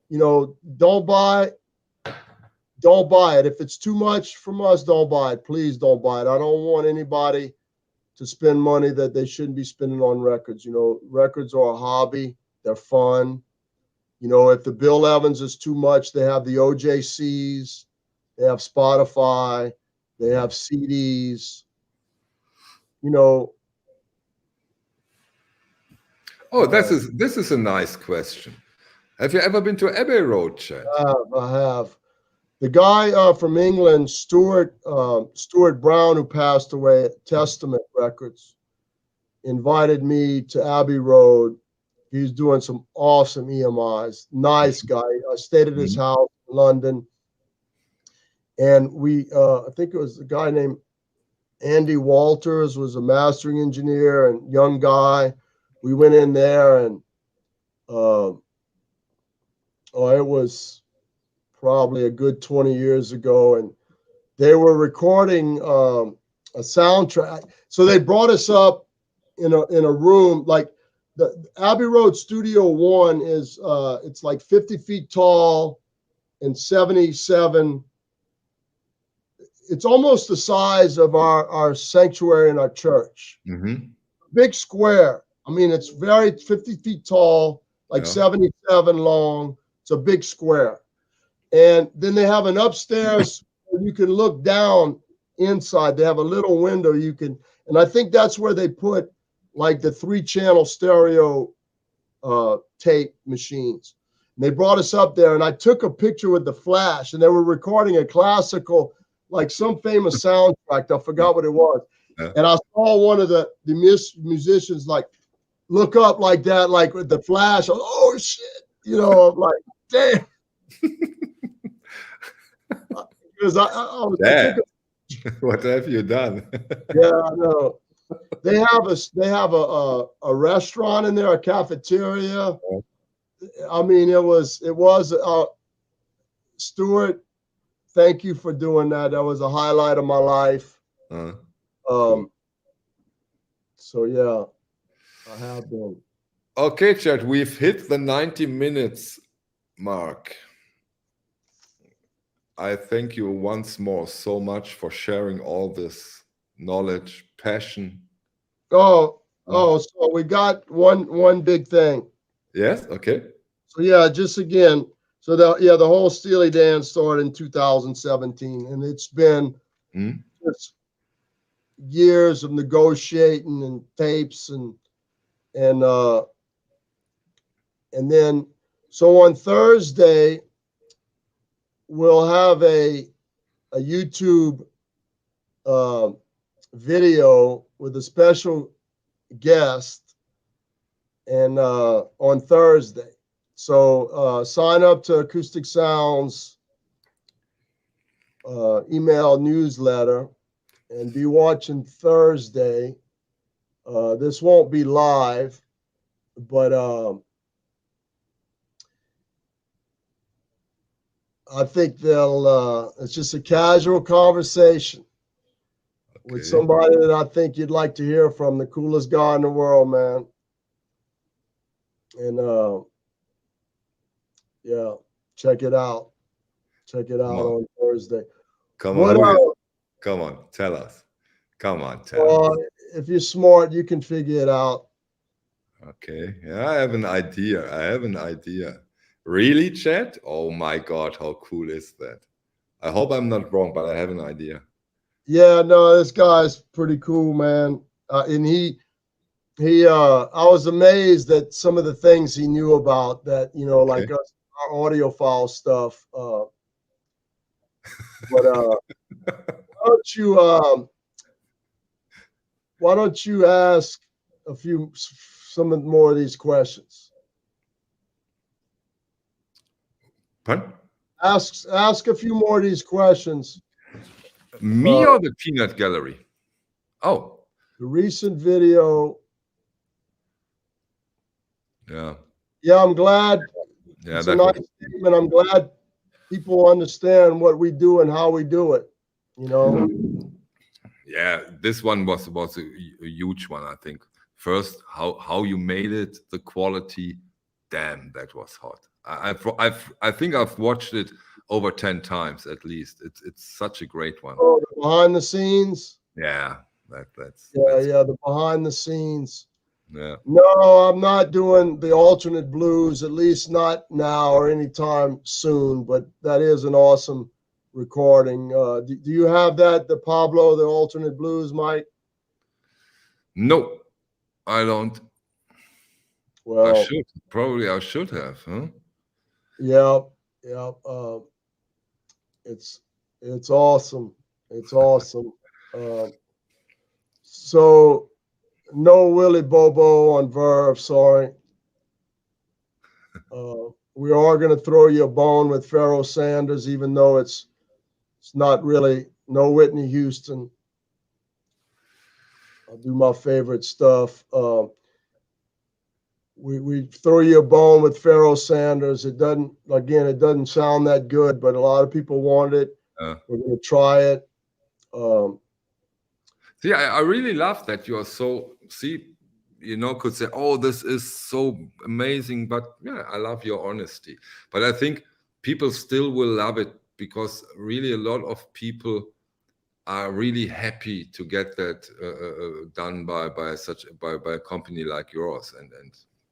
You know, don't buy it. If it's too much from us, don't buy it. Please don't buy it. I don't want anybody to spend money that they shouldn't be spending on records. You know, records are a hobby. They're fun. You know, if the Bill Evans is too much, they have the OJCs, they have Spotify, they have CDs. You know.
Oh, this is a nice question. Have you ever been to Abbey Road, Chad?
I have. The guy from England, Stuart Brown, who passed away at Testament Records, invited me to Abbey Road. He's doing some awesome EMIs. Nice guy. I stayed at his house in London. And we, I think it was a guy named Andy Walters was a mastering engineer and young guy. We went in there, and it was probably a good 20 years ago. And they were recording a soundtrack. So they brought us up in a room, like the Abbey Road Studio 1 is it's like 50 feet tall and 77. It's almost the size of our sanctuary in our church. Big square. I mean, it's 50 feet tall, like 77 long. It's a big square. And then they have an upstairs where you can look down inside. They have a little window you can, and I think that's where they put like the 3-channel stereo tape machines. And they brought us up there, and I took a picture with the flash, and they were recording a classical, like some famous soundtrack. I forgot what it was. And I saw one of the musicians like look up like that, like with the flash. Oh shit! You know, I'm like, damn. Because I was
what have you done?
Yeah, I know. They have a restaurant in there, a cafeteria. I mean, it was Stuart. Thank you for doing that. That was a highlight of my life. So yeah, I have been.
Okay, Chad, we've hit the 90 minutes mark. I thank you once more so much for sharing all this knowledge, passion.
So we got one big thing.
Yes, okay.
So yeah, just again, so the whole Steely Dan started in 2017, and it's been just years of negotiating and tapes and then so on Thursday we'll have a YouTube video with a special guest and on Thursday. So sign up to Acoustic Sounds email newsletter and be watching Thursday. This won't be live, but I think it's just a casual conversation with somebody that I think you'd like to hear from, the coolest guy in the world, man. And yeah, check it out. Check it out on Thursday.
Come on, tell us. Come on, tell us.
If you're smart, you can figure it out.
Okay. Yeah, I have an idea. Really, Chad? Oh my God, how cool is that? I hope I'm not wrong, but I have an idea.
Yeah, no, this guy's pretty cool, man. And he I was amazed at some of the things he knew about that, you know, like us, our audiophile stuff. But why don't you ask some more of these questions?
Pardon?
Ask a few more of these questions.
Me or the Peanut Gallery? Oh.
The recent video.
Yeah.
Yeah, I'm glad.
Yeah,
it's a nice statement. I'm glad people understand what we do and how we do it, you know?
Yeah, this one was a huge one, I think. First, how you made it, the quality, damn, that was hot. I think I've watched it over 10 times at least. It's such a great one.
Oh, the behind the scenes.
Yeah, that's
the behind the scenes.
Yeah.
No, I'm not doing the alternate blues, at least not now or anytime soon. But that is an awesome recording. Do you have that, the Pablo, the alternate blues, Mike? No,
I don't.
Well,
I should have, huh?
Yeah. It's awesome. It's awesome. So no Willie Bobo on Verve, sorry. We are going to throw you a bone with Pharoah Sanders, even though it's not really, no Whitney Houston. I'll do my favorite stuff. We throw you a bone with Pharoah Sanders. It doesn't sound that good, but a lot of people want it. We're going to try it.
See, I really love that you are so, could say, oh, this is so amazing. But yeah, I love your honesty. But I think people still will love it because really a lot of people are really happy to get that done by a company like yours.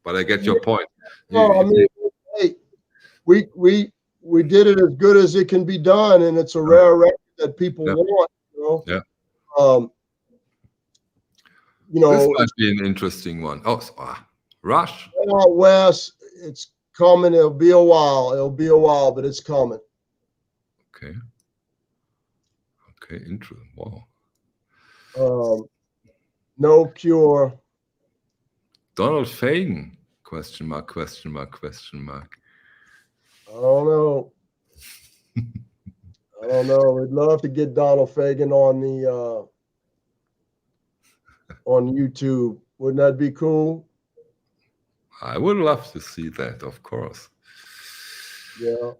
But I get your point.
I mean, hey, we did it as good as it can be done, and it's a rare record that people want.
Yeah. This might be an interesting one. Rush.
Out west, it's coming. It'll be a while, but it's coming.
Okay. Interesting. Wow.
No Cure.
Donald Fagen? Question mark, question mark, question mark.
I don't know. We'd love to get Donald Fagen on the on YouTube. Wouldn't that be cool?
I would love to see that, of course.
Yeah.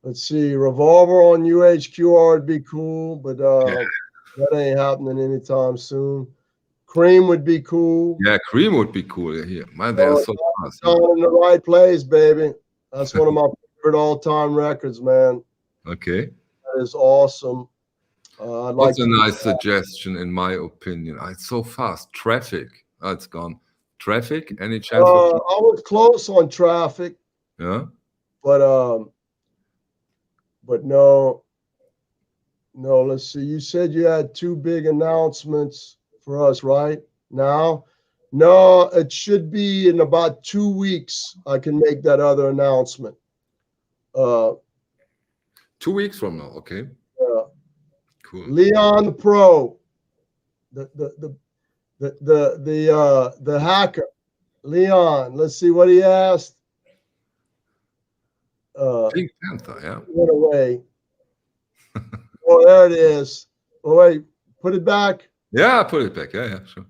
Let's see. Revolver on UHQR would be cool, but that ain't happening anytime soon. Cream would be cool.
Yeah, Cream would be cool. Yeah, man, they're so fast.
In the right place, baby. That's one of my favorite all-time records, man.
Okay.
That is awesome.
What's a nice suggestion, in my opinion? It's so fast. Traffic. Oh, it's gone. Traffic? Any chance?
I was close on Traffic.
Yeah.
But no. Let's see. You said you had two big announcements for us, right? Now? No, it should be in about 2 weeks. I can make that other announcement.
2 weeks from now, okay.
Yeah.
Cool.
Leon the Pro, the hacker. Leon, let's see what he asked.
Pink Panther, yeah.
Went away. Oh, there it is. Oh, wait, put it back.
Yeah, put it back. Yeah, sure.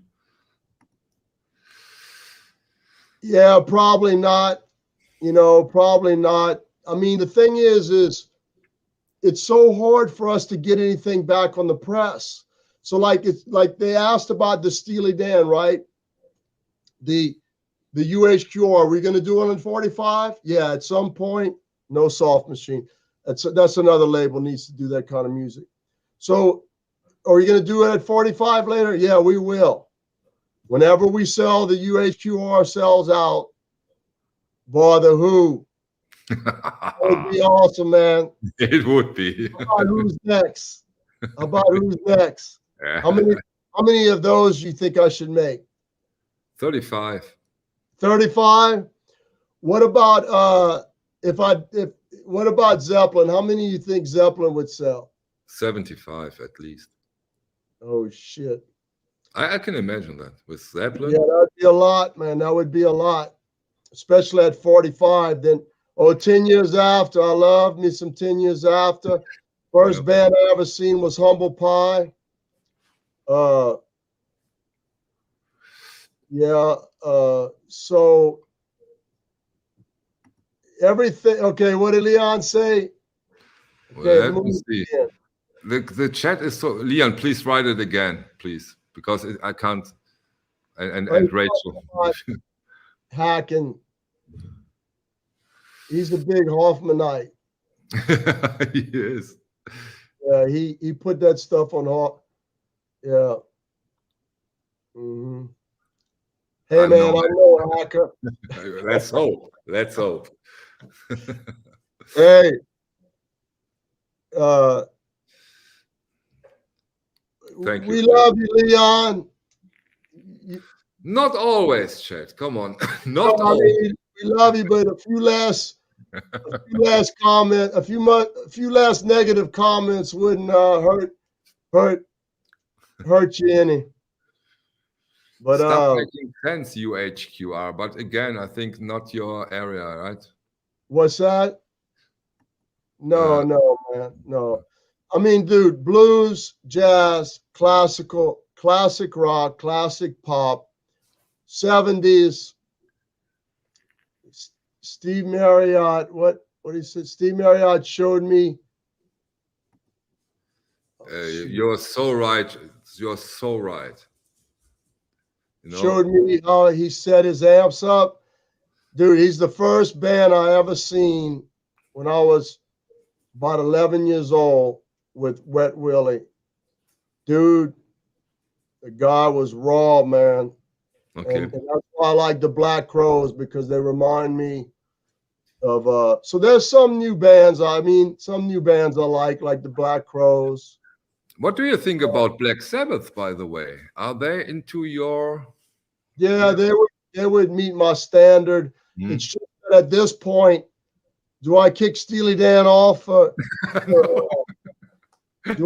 Yeah, probably not. Probably not. I mean, the thing is it's so hard for us to get anything back on the press. So it's like they asked about the Steely Dan, right? The UHQR, are we going to do it in 45? Yeah, at some point. No Soft Machine. That's another label needs to do that kind of music. So are you going to do it at 45 later? Yeah, we will. Whenever we sell, the UHQR sells out. Bother who? That would be awesome, man.
It would be.
Who's next? Who's next? How many of those do you think I should make?
35.
35? What about what about Zeppelin? How many do you think Zeppelin would sell?
75 at least.
Oh shit.
I can imagine that with Zeppelin.
Yeah, that'd be a lot, man. That would be a lot. Especially at 45. Then 10 years after, I love me some 10 years after. First band I ever seen was Humble Pie. So everything. Okay, what did Leon say?
Okay, let me see. The chat is so. Leon, please write it again, please, because I can't. And Rachel.
Hacking. He's a big Hoffmanite.
He is.
Yeah, he put that stuff on Hoff. Yeah. Mm-hmm. Hey, man, I know a hacker.
Let's hope. Let's hope.
Hey.
Thank you.
We love you, Leon.
Not always, Chet. Come on. Not always.
We love you, but a few less comment, a few less negative comments wouldn't hurt you any. But
stop making sense, UHQR. But again, I think not your area, right?
What's that? No, man, no. I mean, dude, blues, jazz, classic rock, classic pop, 70s. Steve Marriott, what he said? Steve Marriott showed me
You're so right. You're so right. You know?
Showed me how he set his amps up. Dude, he's the first band I ever seen when I was about 11 years old with Wet Willie. Dude, the guy was raw, man.
Okay.
And that's why I like the Black Crowes, because they remind me of so there's some new bands. I like the Black Crowes.
What do you think about Black Sabbath, by the way? Are they into your...
Yeah, they would meet my standard. It's just that at this point, do I kick Steely Dan off? Do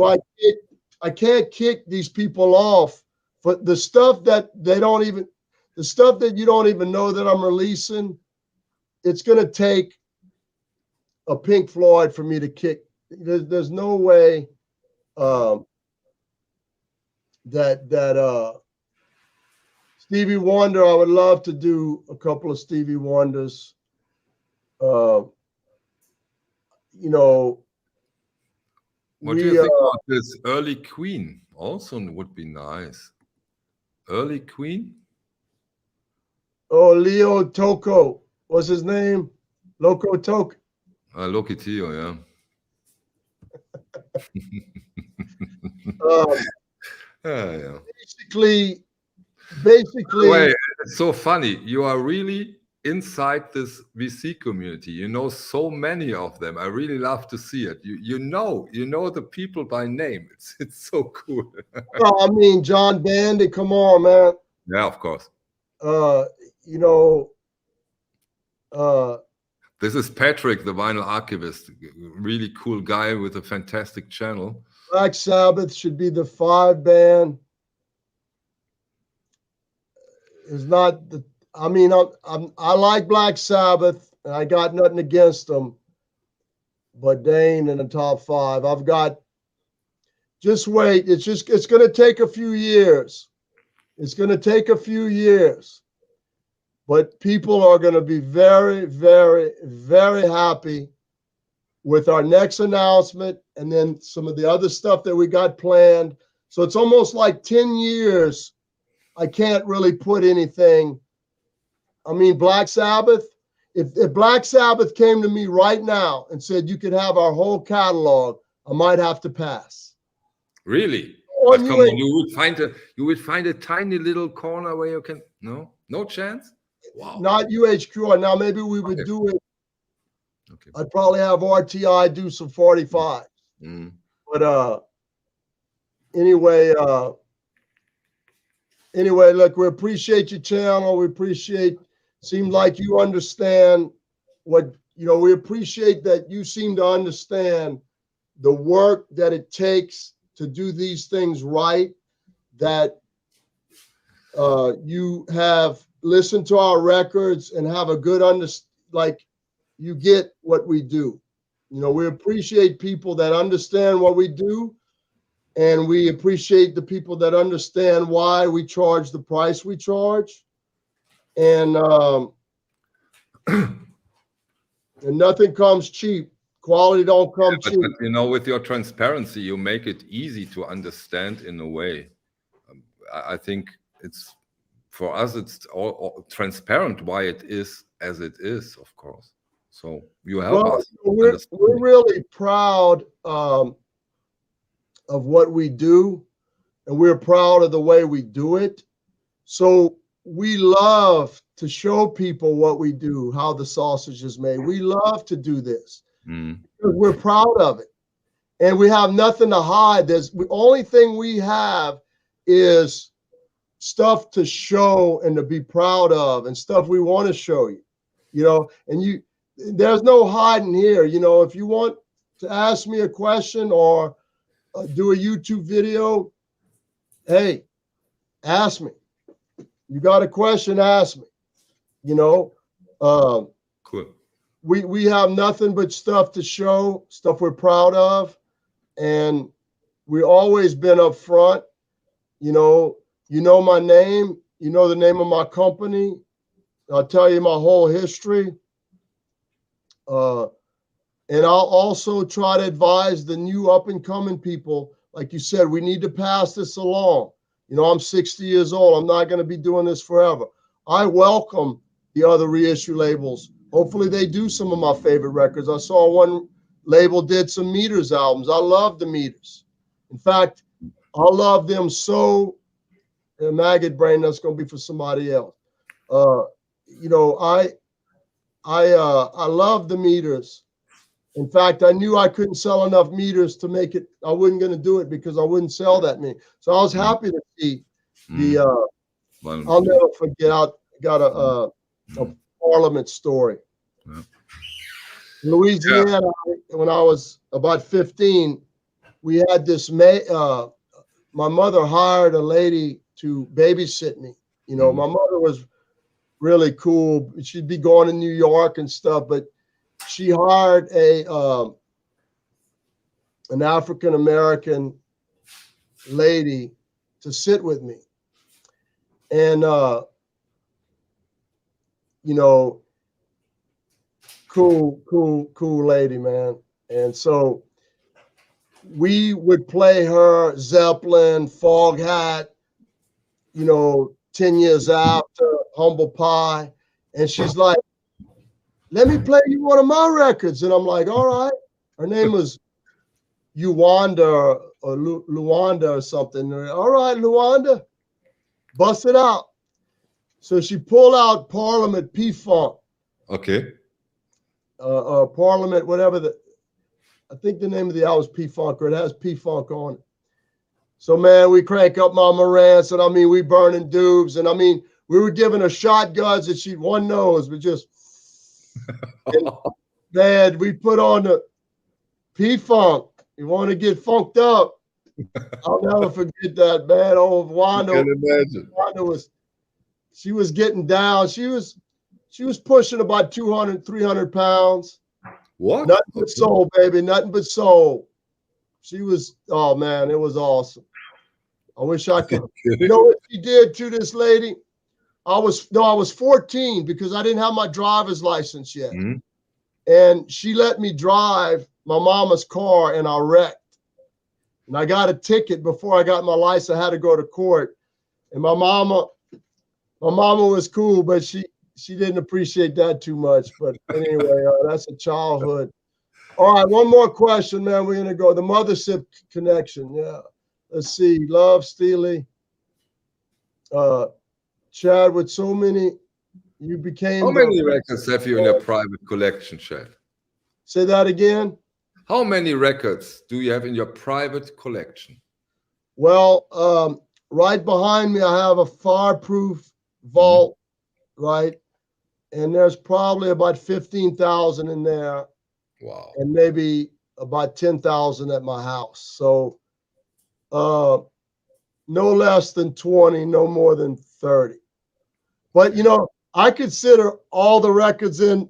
I kick? I can't kick these people off. But the stuff that the stuff that you don't even know that I'm releasing, it's going to take a Pink Floyd for me to kick. There's no way that Stevie Wonder, I would love to do a couple of Stevie Wonders. You know,
what do you think about this early Queen? Also would be nice. Early Queen?
Oh, Leo Toko. What's his name? Loco Toko.
Lokitio, yeah. Yeah.
Basically.
Wait, it's so funny. You are really inside this VC community. You know so many of them. I really love to see it. You know the people by name. It's so cool.
Well, I mean, John Bandy, come on, man.
Yeah, of course.
You know,
this is Patrick, the vinyl archivist, really cool guy with a fantastic channel.
Black Sabbath should be the 5 band. It's not the. I mean, I like Black Sabbath, and I got nothing against them, but they ain't in the top 5. I've got. Just wait. It's going to take a few years. It's going to take a few years. But people are going to be very, very, very happy with our next announcement and then some of the other stuff that we got planned. So it's almost like 10 years. I can't really put anything. I mean, Black Sabbath, if Black Sabbath came to me right now and said you could have our whole catalog, I might have to pass.
Really? But come on, you would find a tiny little corner where you can no chance? Wow.
Not UHQR. Now maybe we would do it.
Okay.
I'd probably have RTI do some 45. But anyway, look, we appreciate your channel. We appreciate, seems like you understand what, we appreciate that you seem to understand the work that it takes to do these things right, that you have listened to our records and have a good like you get what we do. We appreciate people that understand what we do, and we appreciate the people that understand why we charge the price we charge. And and nothing comes cheap. Quality don't come cheap.
But, with your transparency, you make it easy to understand in a way. I think it's, for us, it's all transparent why it is as it is, of course. So you help us.
We're really proud of what we do, and we're proud of the way we do it. So we love to show people what we do, how the sausage is made. We love to do this because we're proud of it, and we have nothing to hide. The only thing we have is stuff to show and to be proud of, and stuff we want to show you, and there's no hiding here. If you want to ask me a question or do a YouTube video, hey, ask me. You got a question, ask me.
Cool.
We have nothing but stuff to show, stuff we're proud of, and we've always been up front. You know my name, you know the name of my company. I'll tell you my whole history. And I'll also try to advise the new up and coming people like you said, we need to pass this along. You know, I'm 60 years old. I'm not going to be doing this forever. I welcome the other reissue labels. Hopefully they do some of my favorite records. I saw one label did some Meters albums. I love the Meters. In fact, I love them so, maggot brain, that's going to be for somebody else. You know, I love the Meters. In fact, I knew I couldn't sell enough meters to make it. I wasn't going to do it because I wouldn't sell that many. So I was happy to see the. I'll never forget. I got a Parliament story.
Yeah.
In Louisiana, when I was about 15, we had this. My mother hired a lady to babysit me. You know, my mother was really cool. She'd be going to New York and stuff, but she hired an African American lady to sit with me, and you know, cool lady, man. And so we would play her Zeppelin, Foghat, you know, 10 Years After, Humble Pie, and she's like, let me play you one of my records. And I'm like, all right. Her name was Uwanda or Luanda or something. All right, Luanda, bust it out. So she pulled out Parliament P-Funk.
Okay.
Parliament, whatever I think the name of the album is P-Funk, or it has P-Funk on it. So, man, we crank up Mama Rance, and I mean, we burning dubs. And I mean, we were giving her shotguns and she'd one nose, but just, man, we put on the P-Funk. You want to get funked up. I'll never forget that, man. Oh, Wanda.
I can imagine.
Wanda she was getting down. She was pushing about 200, 300 pounds.
What?
Nothing but soul, baby. Nothing but soul. She was, oh, man, it was awesome. I wish I could. You know what she did to this lady? I was 14 because I didn't have my driver's license yet.
Mm-hmm.
And she let me drive my mama's car, and I wrecked. And I got a ticket before I got my license. I had to go to court. And my mama was cool, but she didn't appreciate that too much. But anyway, that's a childhood. All right, one more question, man. We're gonna go the mothership connection. Yeah, let's see. Love, Steely, Chad. With so many, you became.
How many records have you in your private collection, Chad?
Say that again.
How many records do you have in your private collection?
Well, right behind me, I have a fireproof vault, right? And there's probably about 15,000 in there.
Wow.
And maybe about 10,000 at my house. So no less than 20, no more than 30. But, you know, I consider all the records in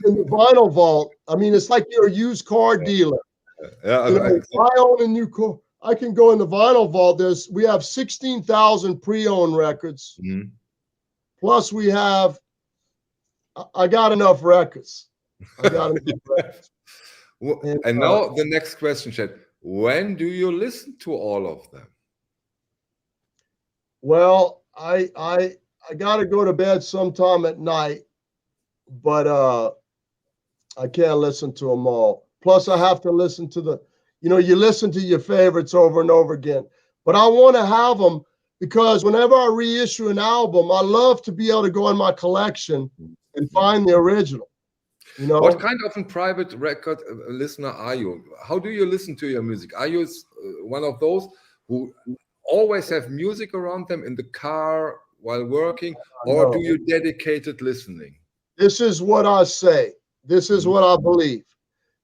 the vinyl vault. I mean, it's like you're a used car dealer.
Yeah,
you know, if I own a new car, I can go in the vinyl vault. We have 16,000 pre-owned records.
Mm-hmm.
Plus we have, I got enough records. I got enough records.
And now the next question, Chad. When do you listen to all of them?
Well, I got to go to bed sometime at night, but I can't listen to them all. Plus, I have to listen to you listen to your favorites over and over again. But I want to have them because whenever I reissue an album, I love to be able to go in my collection and find the original. You know?
What kind of a private record listener are you? How do you listen to your music? Are you one of those who always have music around them in the car while working, or do you dedicated listening?
This is what I say. This is what I believe.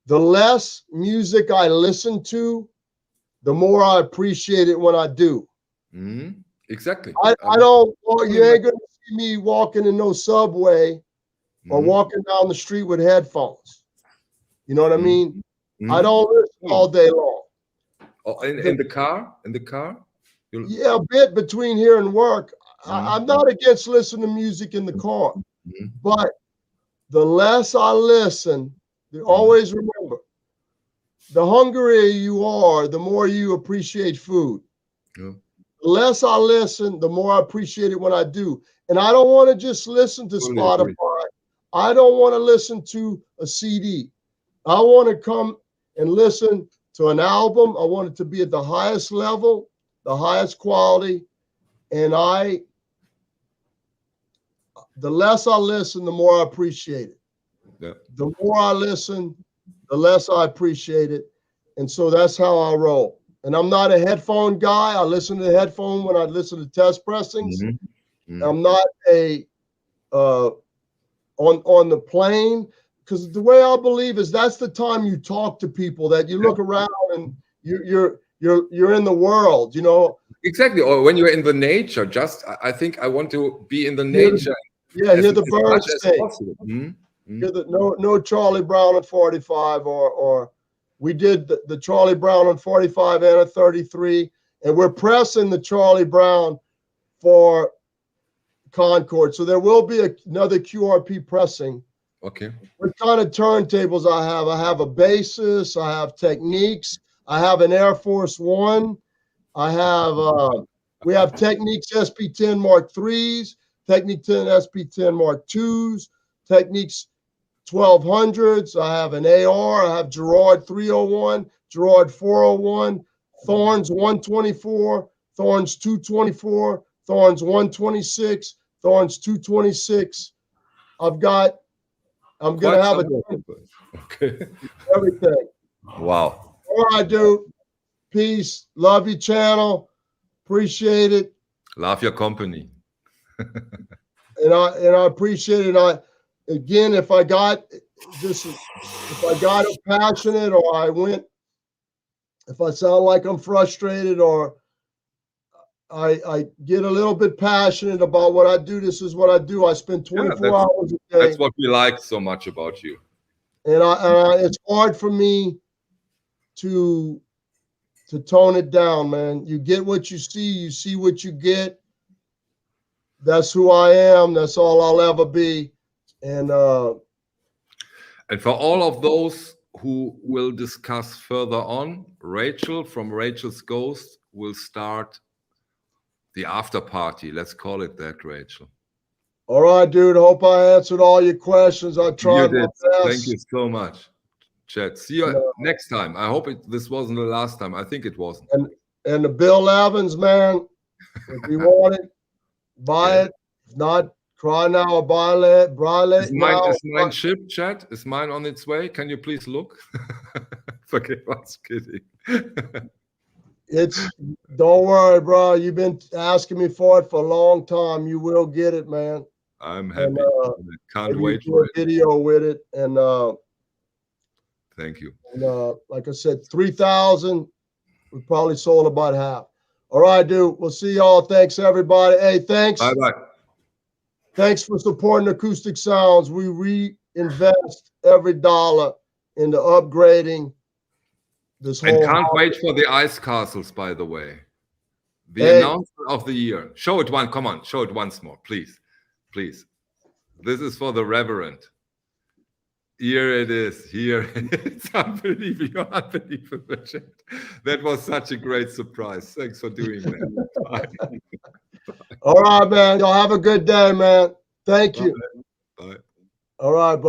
The less music I listen to, the more I appreciate it when I do.
Mm-hmm. Exactly.
I don't, you ain't going to see me walking in no subway or walking down the street with headphones. You know what I mean? I don't listen all day long.
Oh, in the car? In the car?
Yeah, a bit between here and work. I'm not against listening to music in the car, but the less I listen, always remember, the hungrier you are, the more you appreciate food.
Yeah.
The less I listen, the more I appreciate it when I do. And I don't want to just listen to
Totally
Spotify.
agree.
I don't want to listen to a CD. I want to come and listen to an album. I want it to be at the highest level, the highest quality. And the less I listen, the more I appreciate it.
Yeah.
The more I listen, the less I appreciate it. And so that's how I roll. And I'm not a headphone guy. I listen to the headphone when I listen to test pressings.
Mm-hmm. Mm-hmm.
I'm not a on the plane, because the way I believe is that's the time you talk to people, that you look around and you're in the world, you know.
Exactly. Or when you're in the nature, just I think I want to be in the nature.
Hear the
as much
birds
as
sing.
possible. Mm-hmm.
Hear no Charlie Brown at 45, or we did the Charlie Brown on 45 and a 33, and we're pressing the Charlie Brown for Concord. So there will be another QRP pressing.
Okay.
What kind of turntables I have? I have a bassist. I have Techniques. I have an Air Force One. I have we have Techniques SP10 Mark IIIs, Technique 10 SP10 Mark IIs, Techniques 1200s. I have an AR. I have Gerard 301, Gerard 401, Thorns 124, Thorns 224, Thorns 126, Thorns 226. I'm going to have
Okay.
everything.
Wow.
All right, dude. Peace. Love your channel. Appreciate it.
Love your company.
And I appreciate it. Again, if I got passionate, or if I sound like I'm frustrated, or I get a little bit passionate about what I do, this is what I do. I spend 24 hours a day.
That's what we like so much about you.
And it's hard for me to tone it down, man. You get what you see what you get. That's who I am. That's all I'll ever be. And
for all of those who will discuss further on, Rachel from Rachel's Ghost will start the after party. Let's call it that, Rachel.
All right, dude. Hope I answered all your questions. I tried my best.
Thank you so much, Chad. See you next time. I hope this wasn't the last time. I think it wasn't.
And the Bill Evans, man, if you want it, buy it. If not, cry now or buy it.
Is mine shipped, Chad? Is mine on its way? Can you please look? Okay, I was kidding.
Don't worry, bro. You've been asking me for it for a long time. You will get it, man.
I'm happy. Can't wait
for a video with it. And
thank you.
And, like I said, 3,000. We probably sold about half. All right, dude. We'll see y'all. Thanks, everybody. Hey, thanks.
Bye-bye.
Thanks for supporting Acoustic Sounds. We reinvest every dollar into upgrading this whole.
And can't wait for the ice castles, by the way. The announcement of the year. Show it one. Come on. Show it once more, please. Please. This is for the Reverend. Here it is. Here it's unbelievable. Unbelievable. That was such a great surprise. Thanks for doing that. Bye.
All right, man. Y'all have a good day, man. Thank you.
Bye.
All right, bye.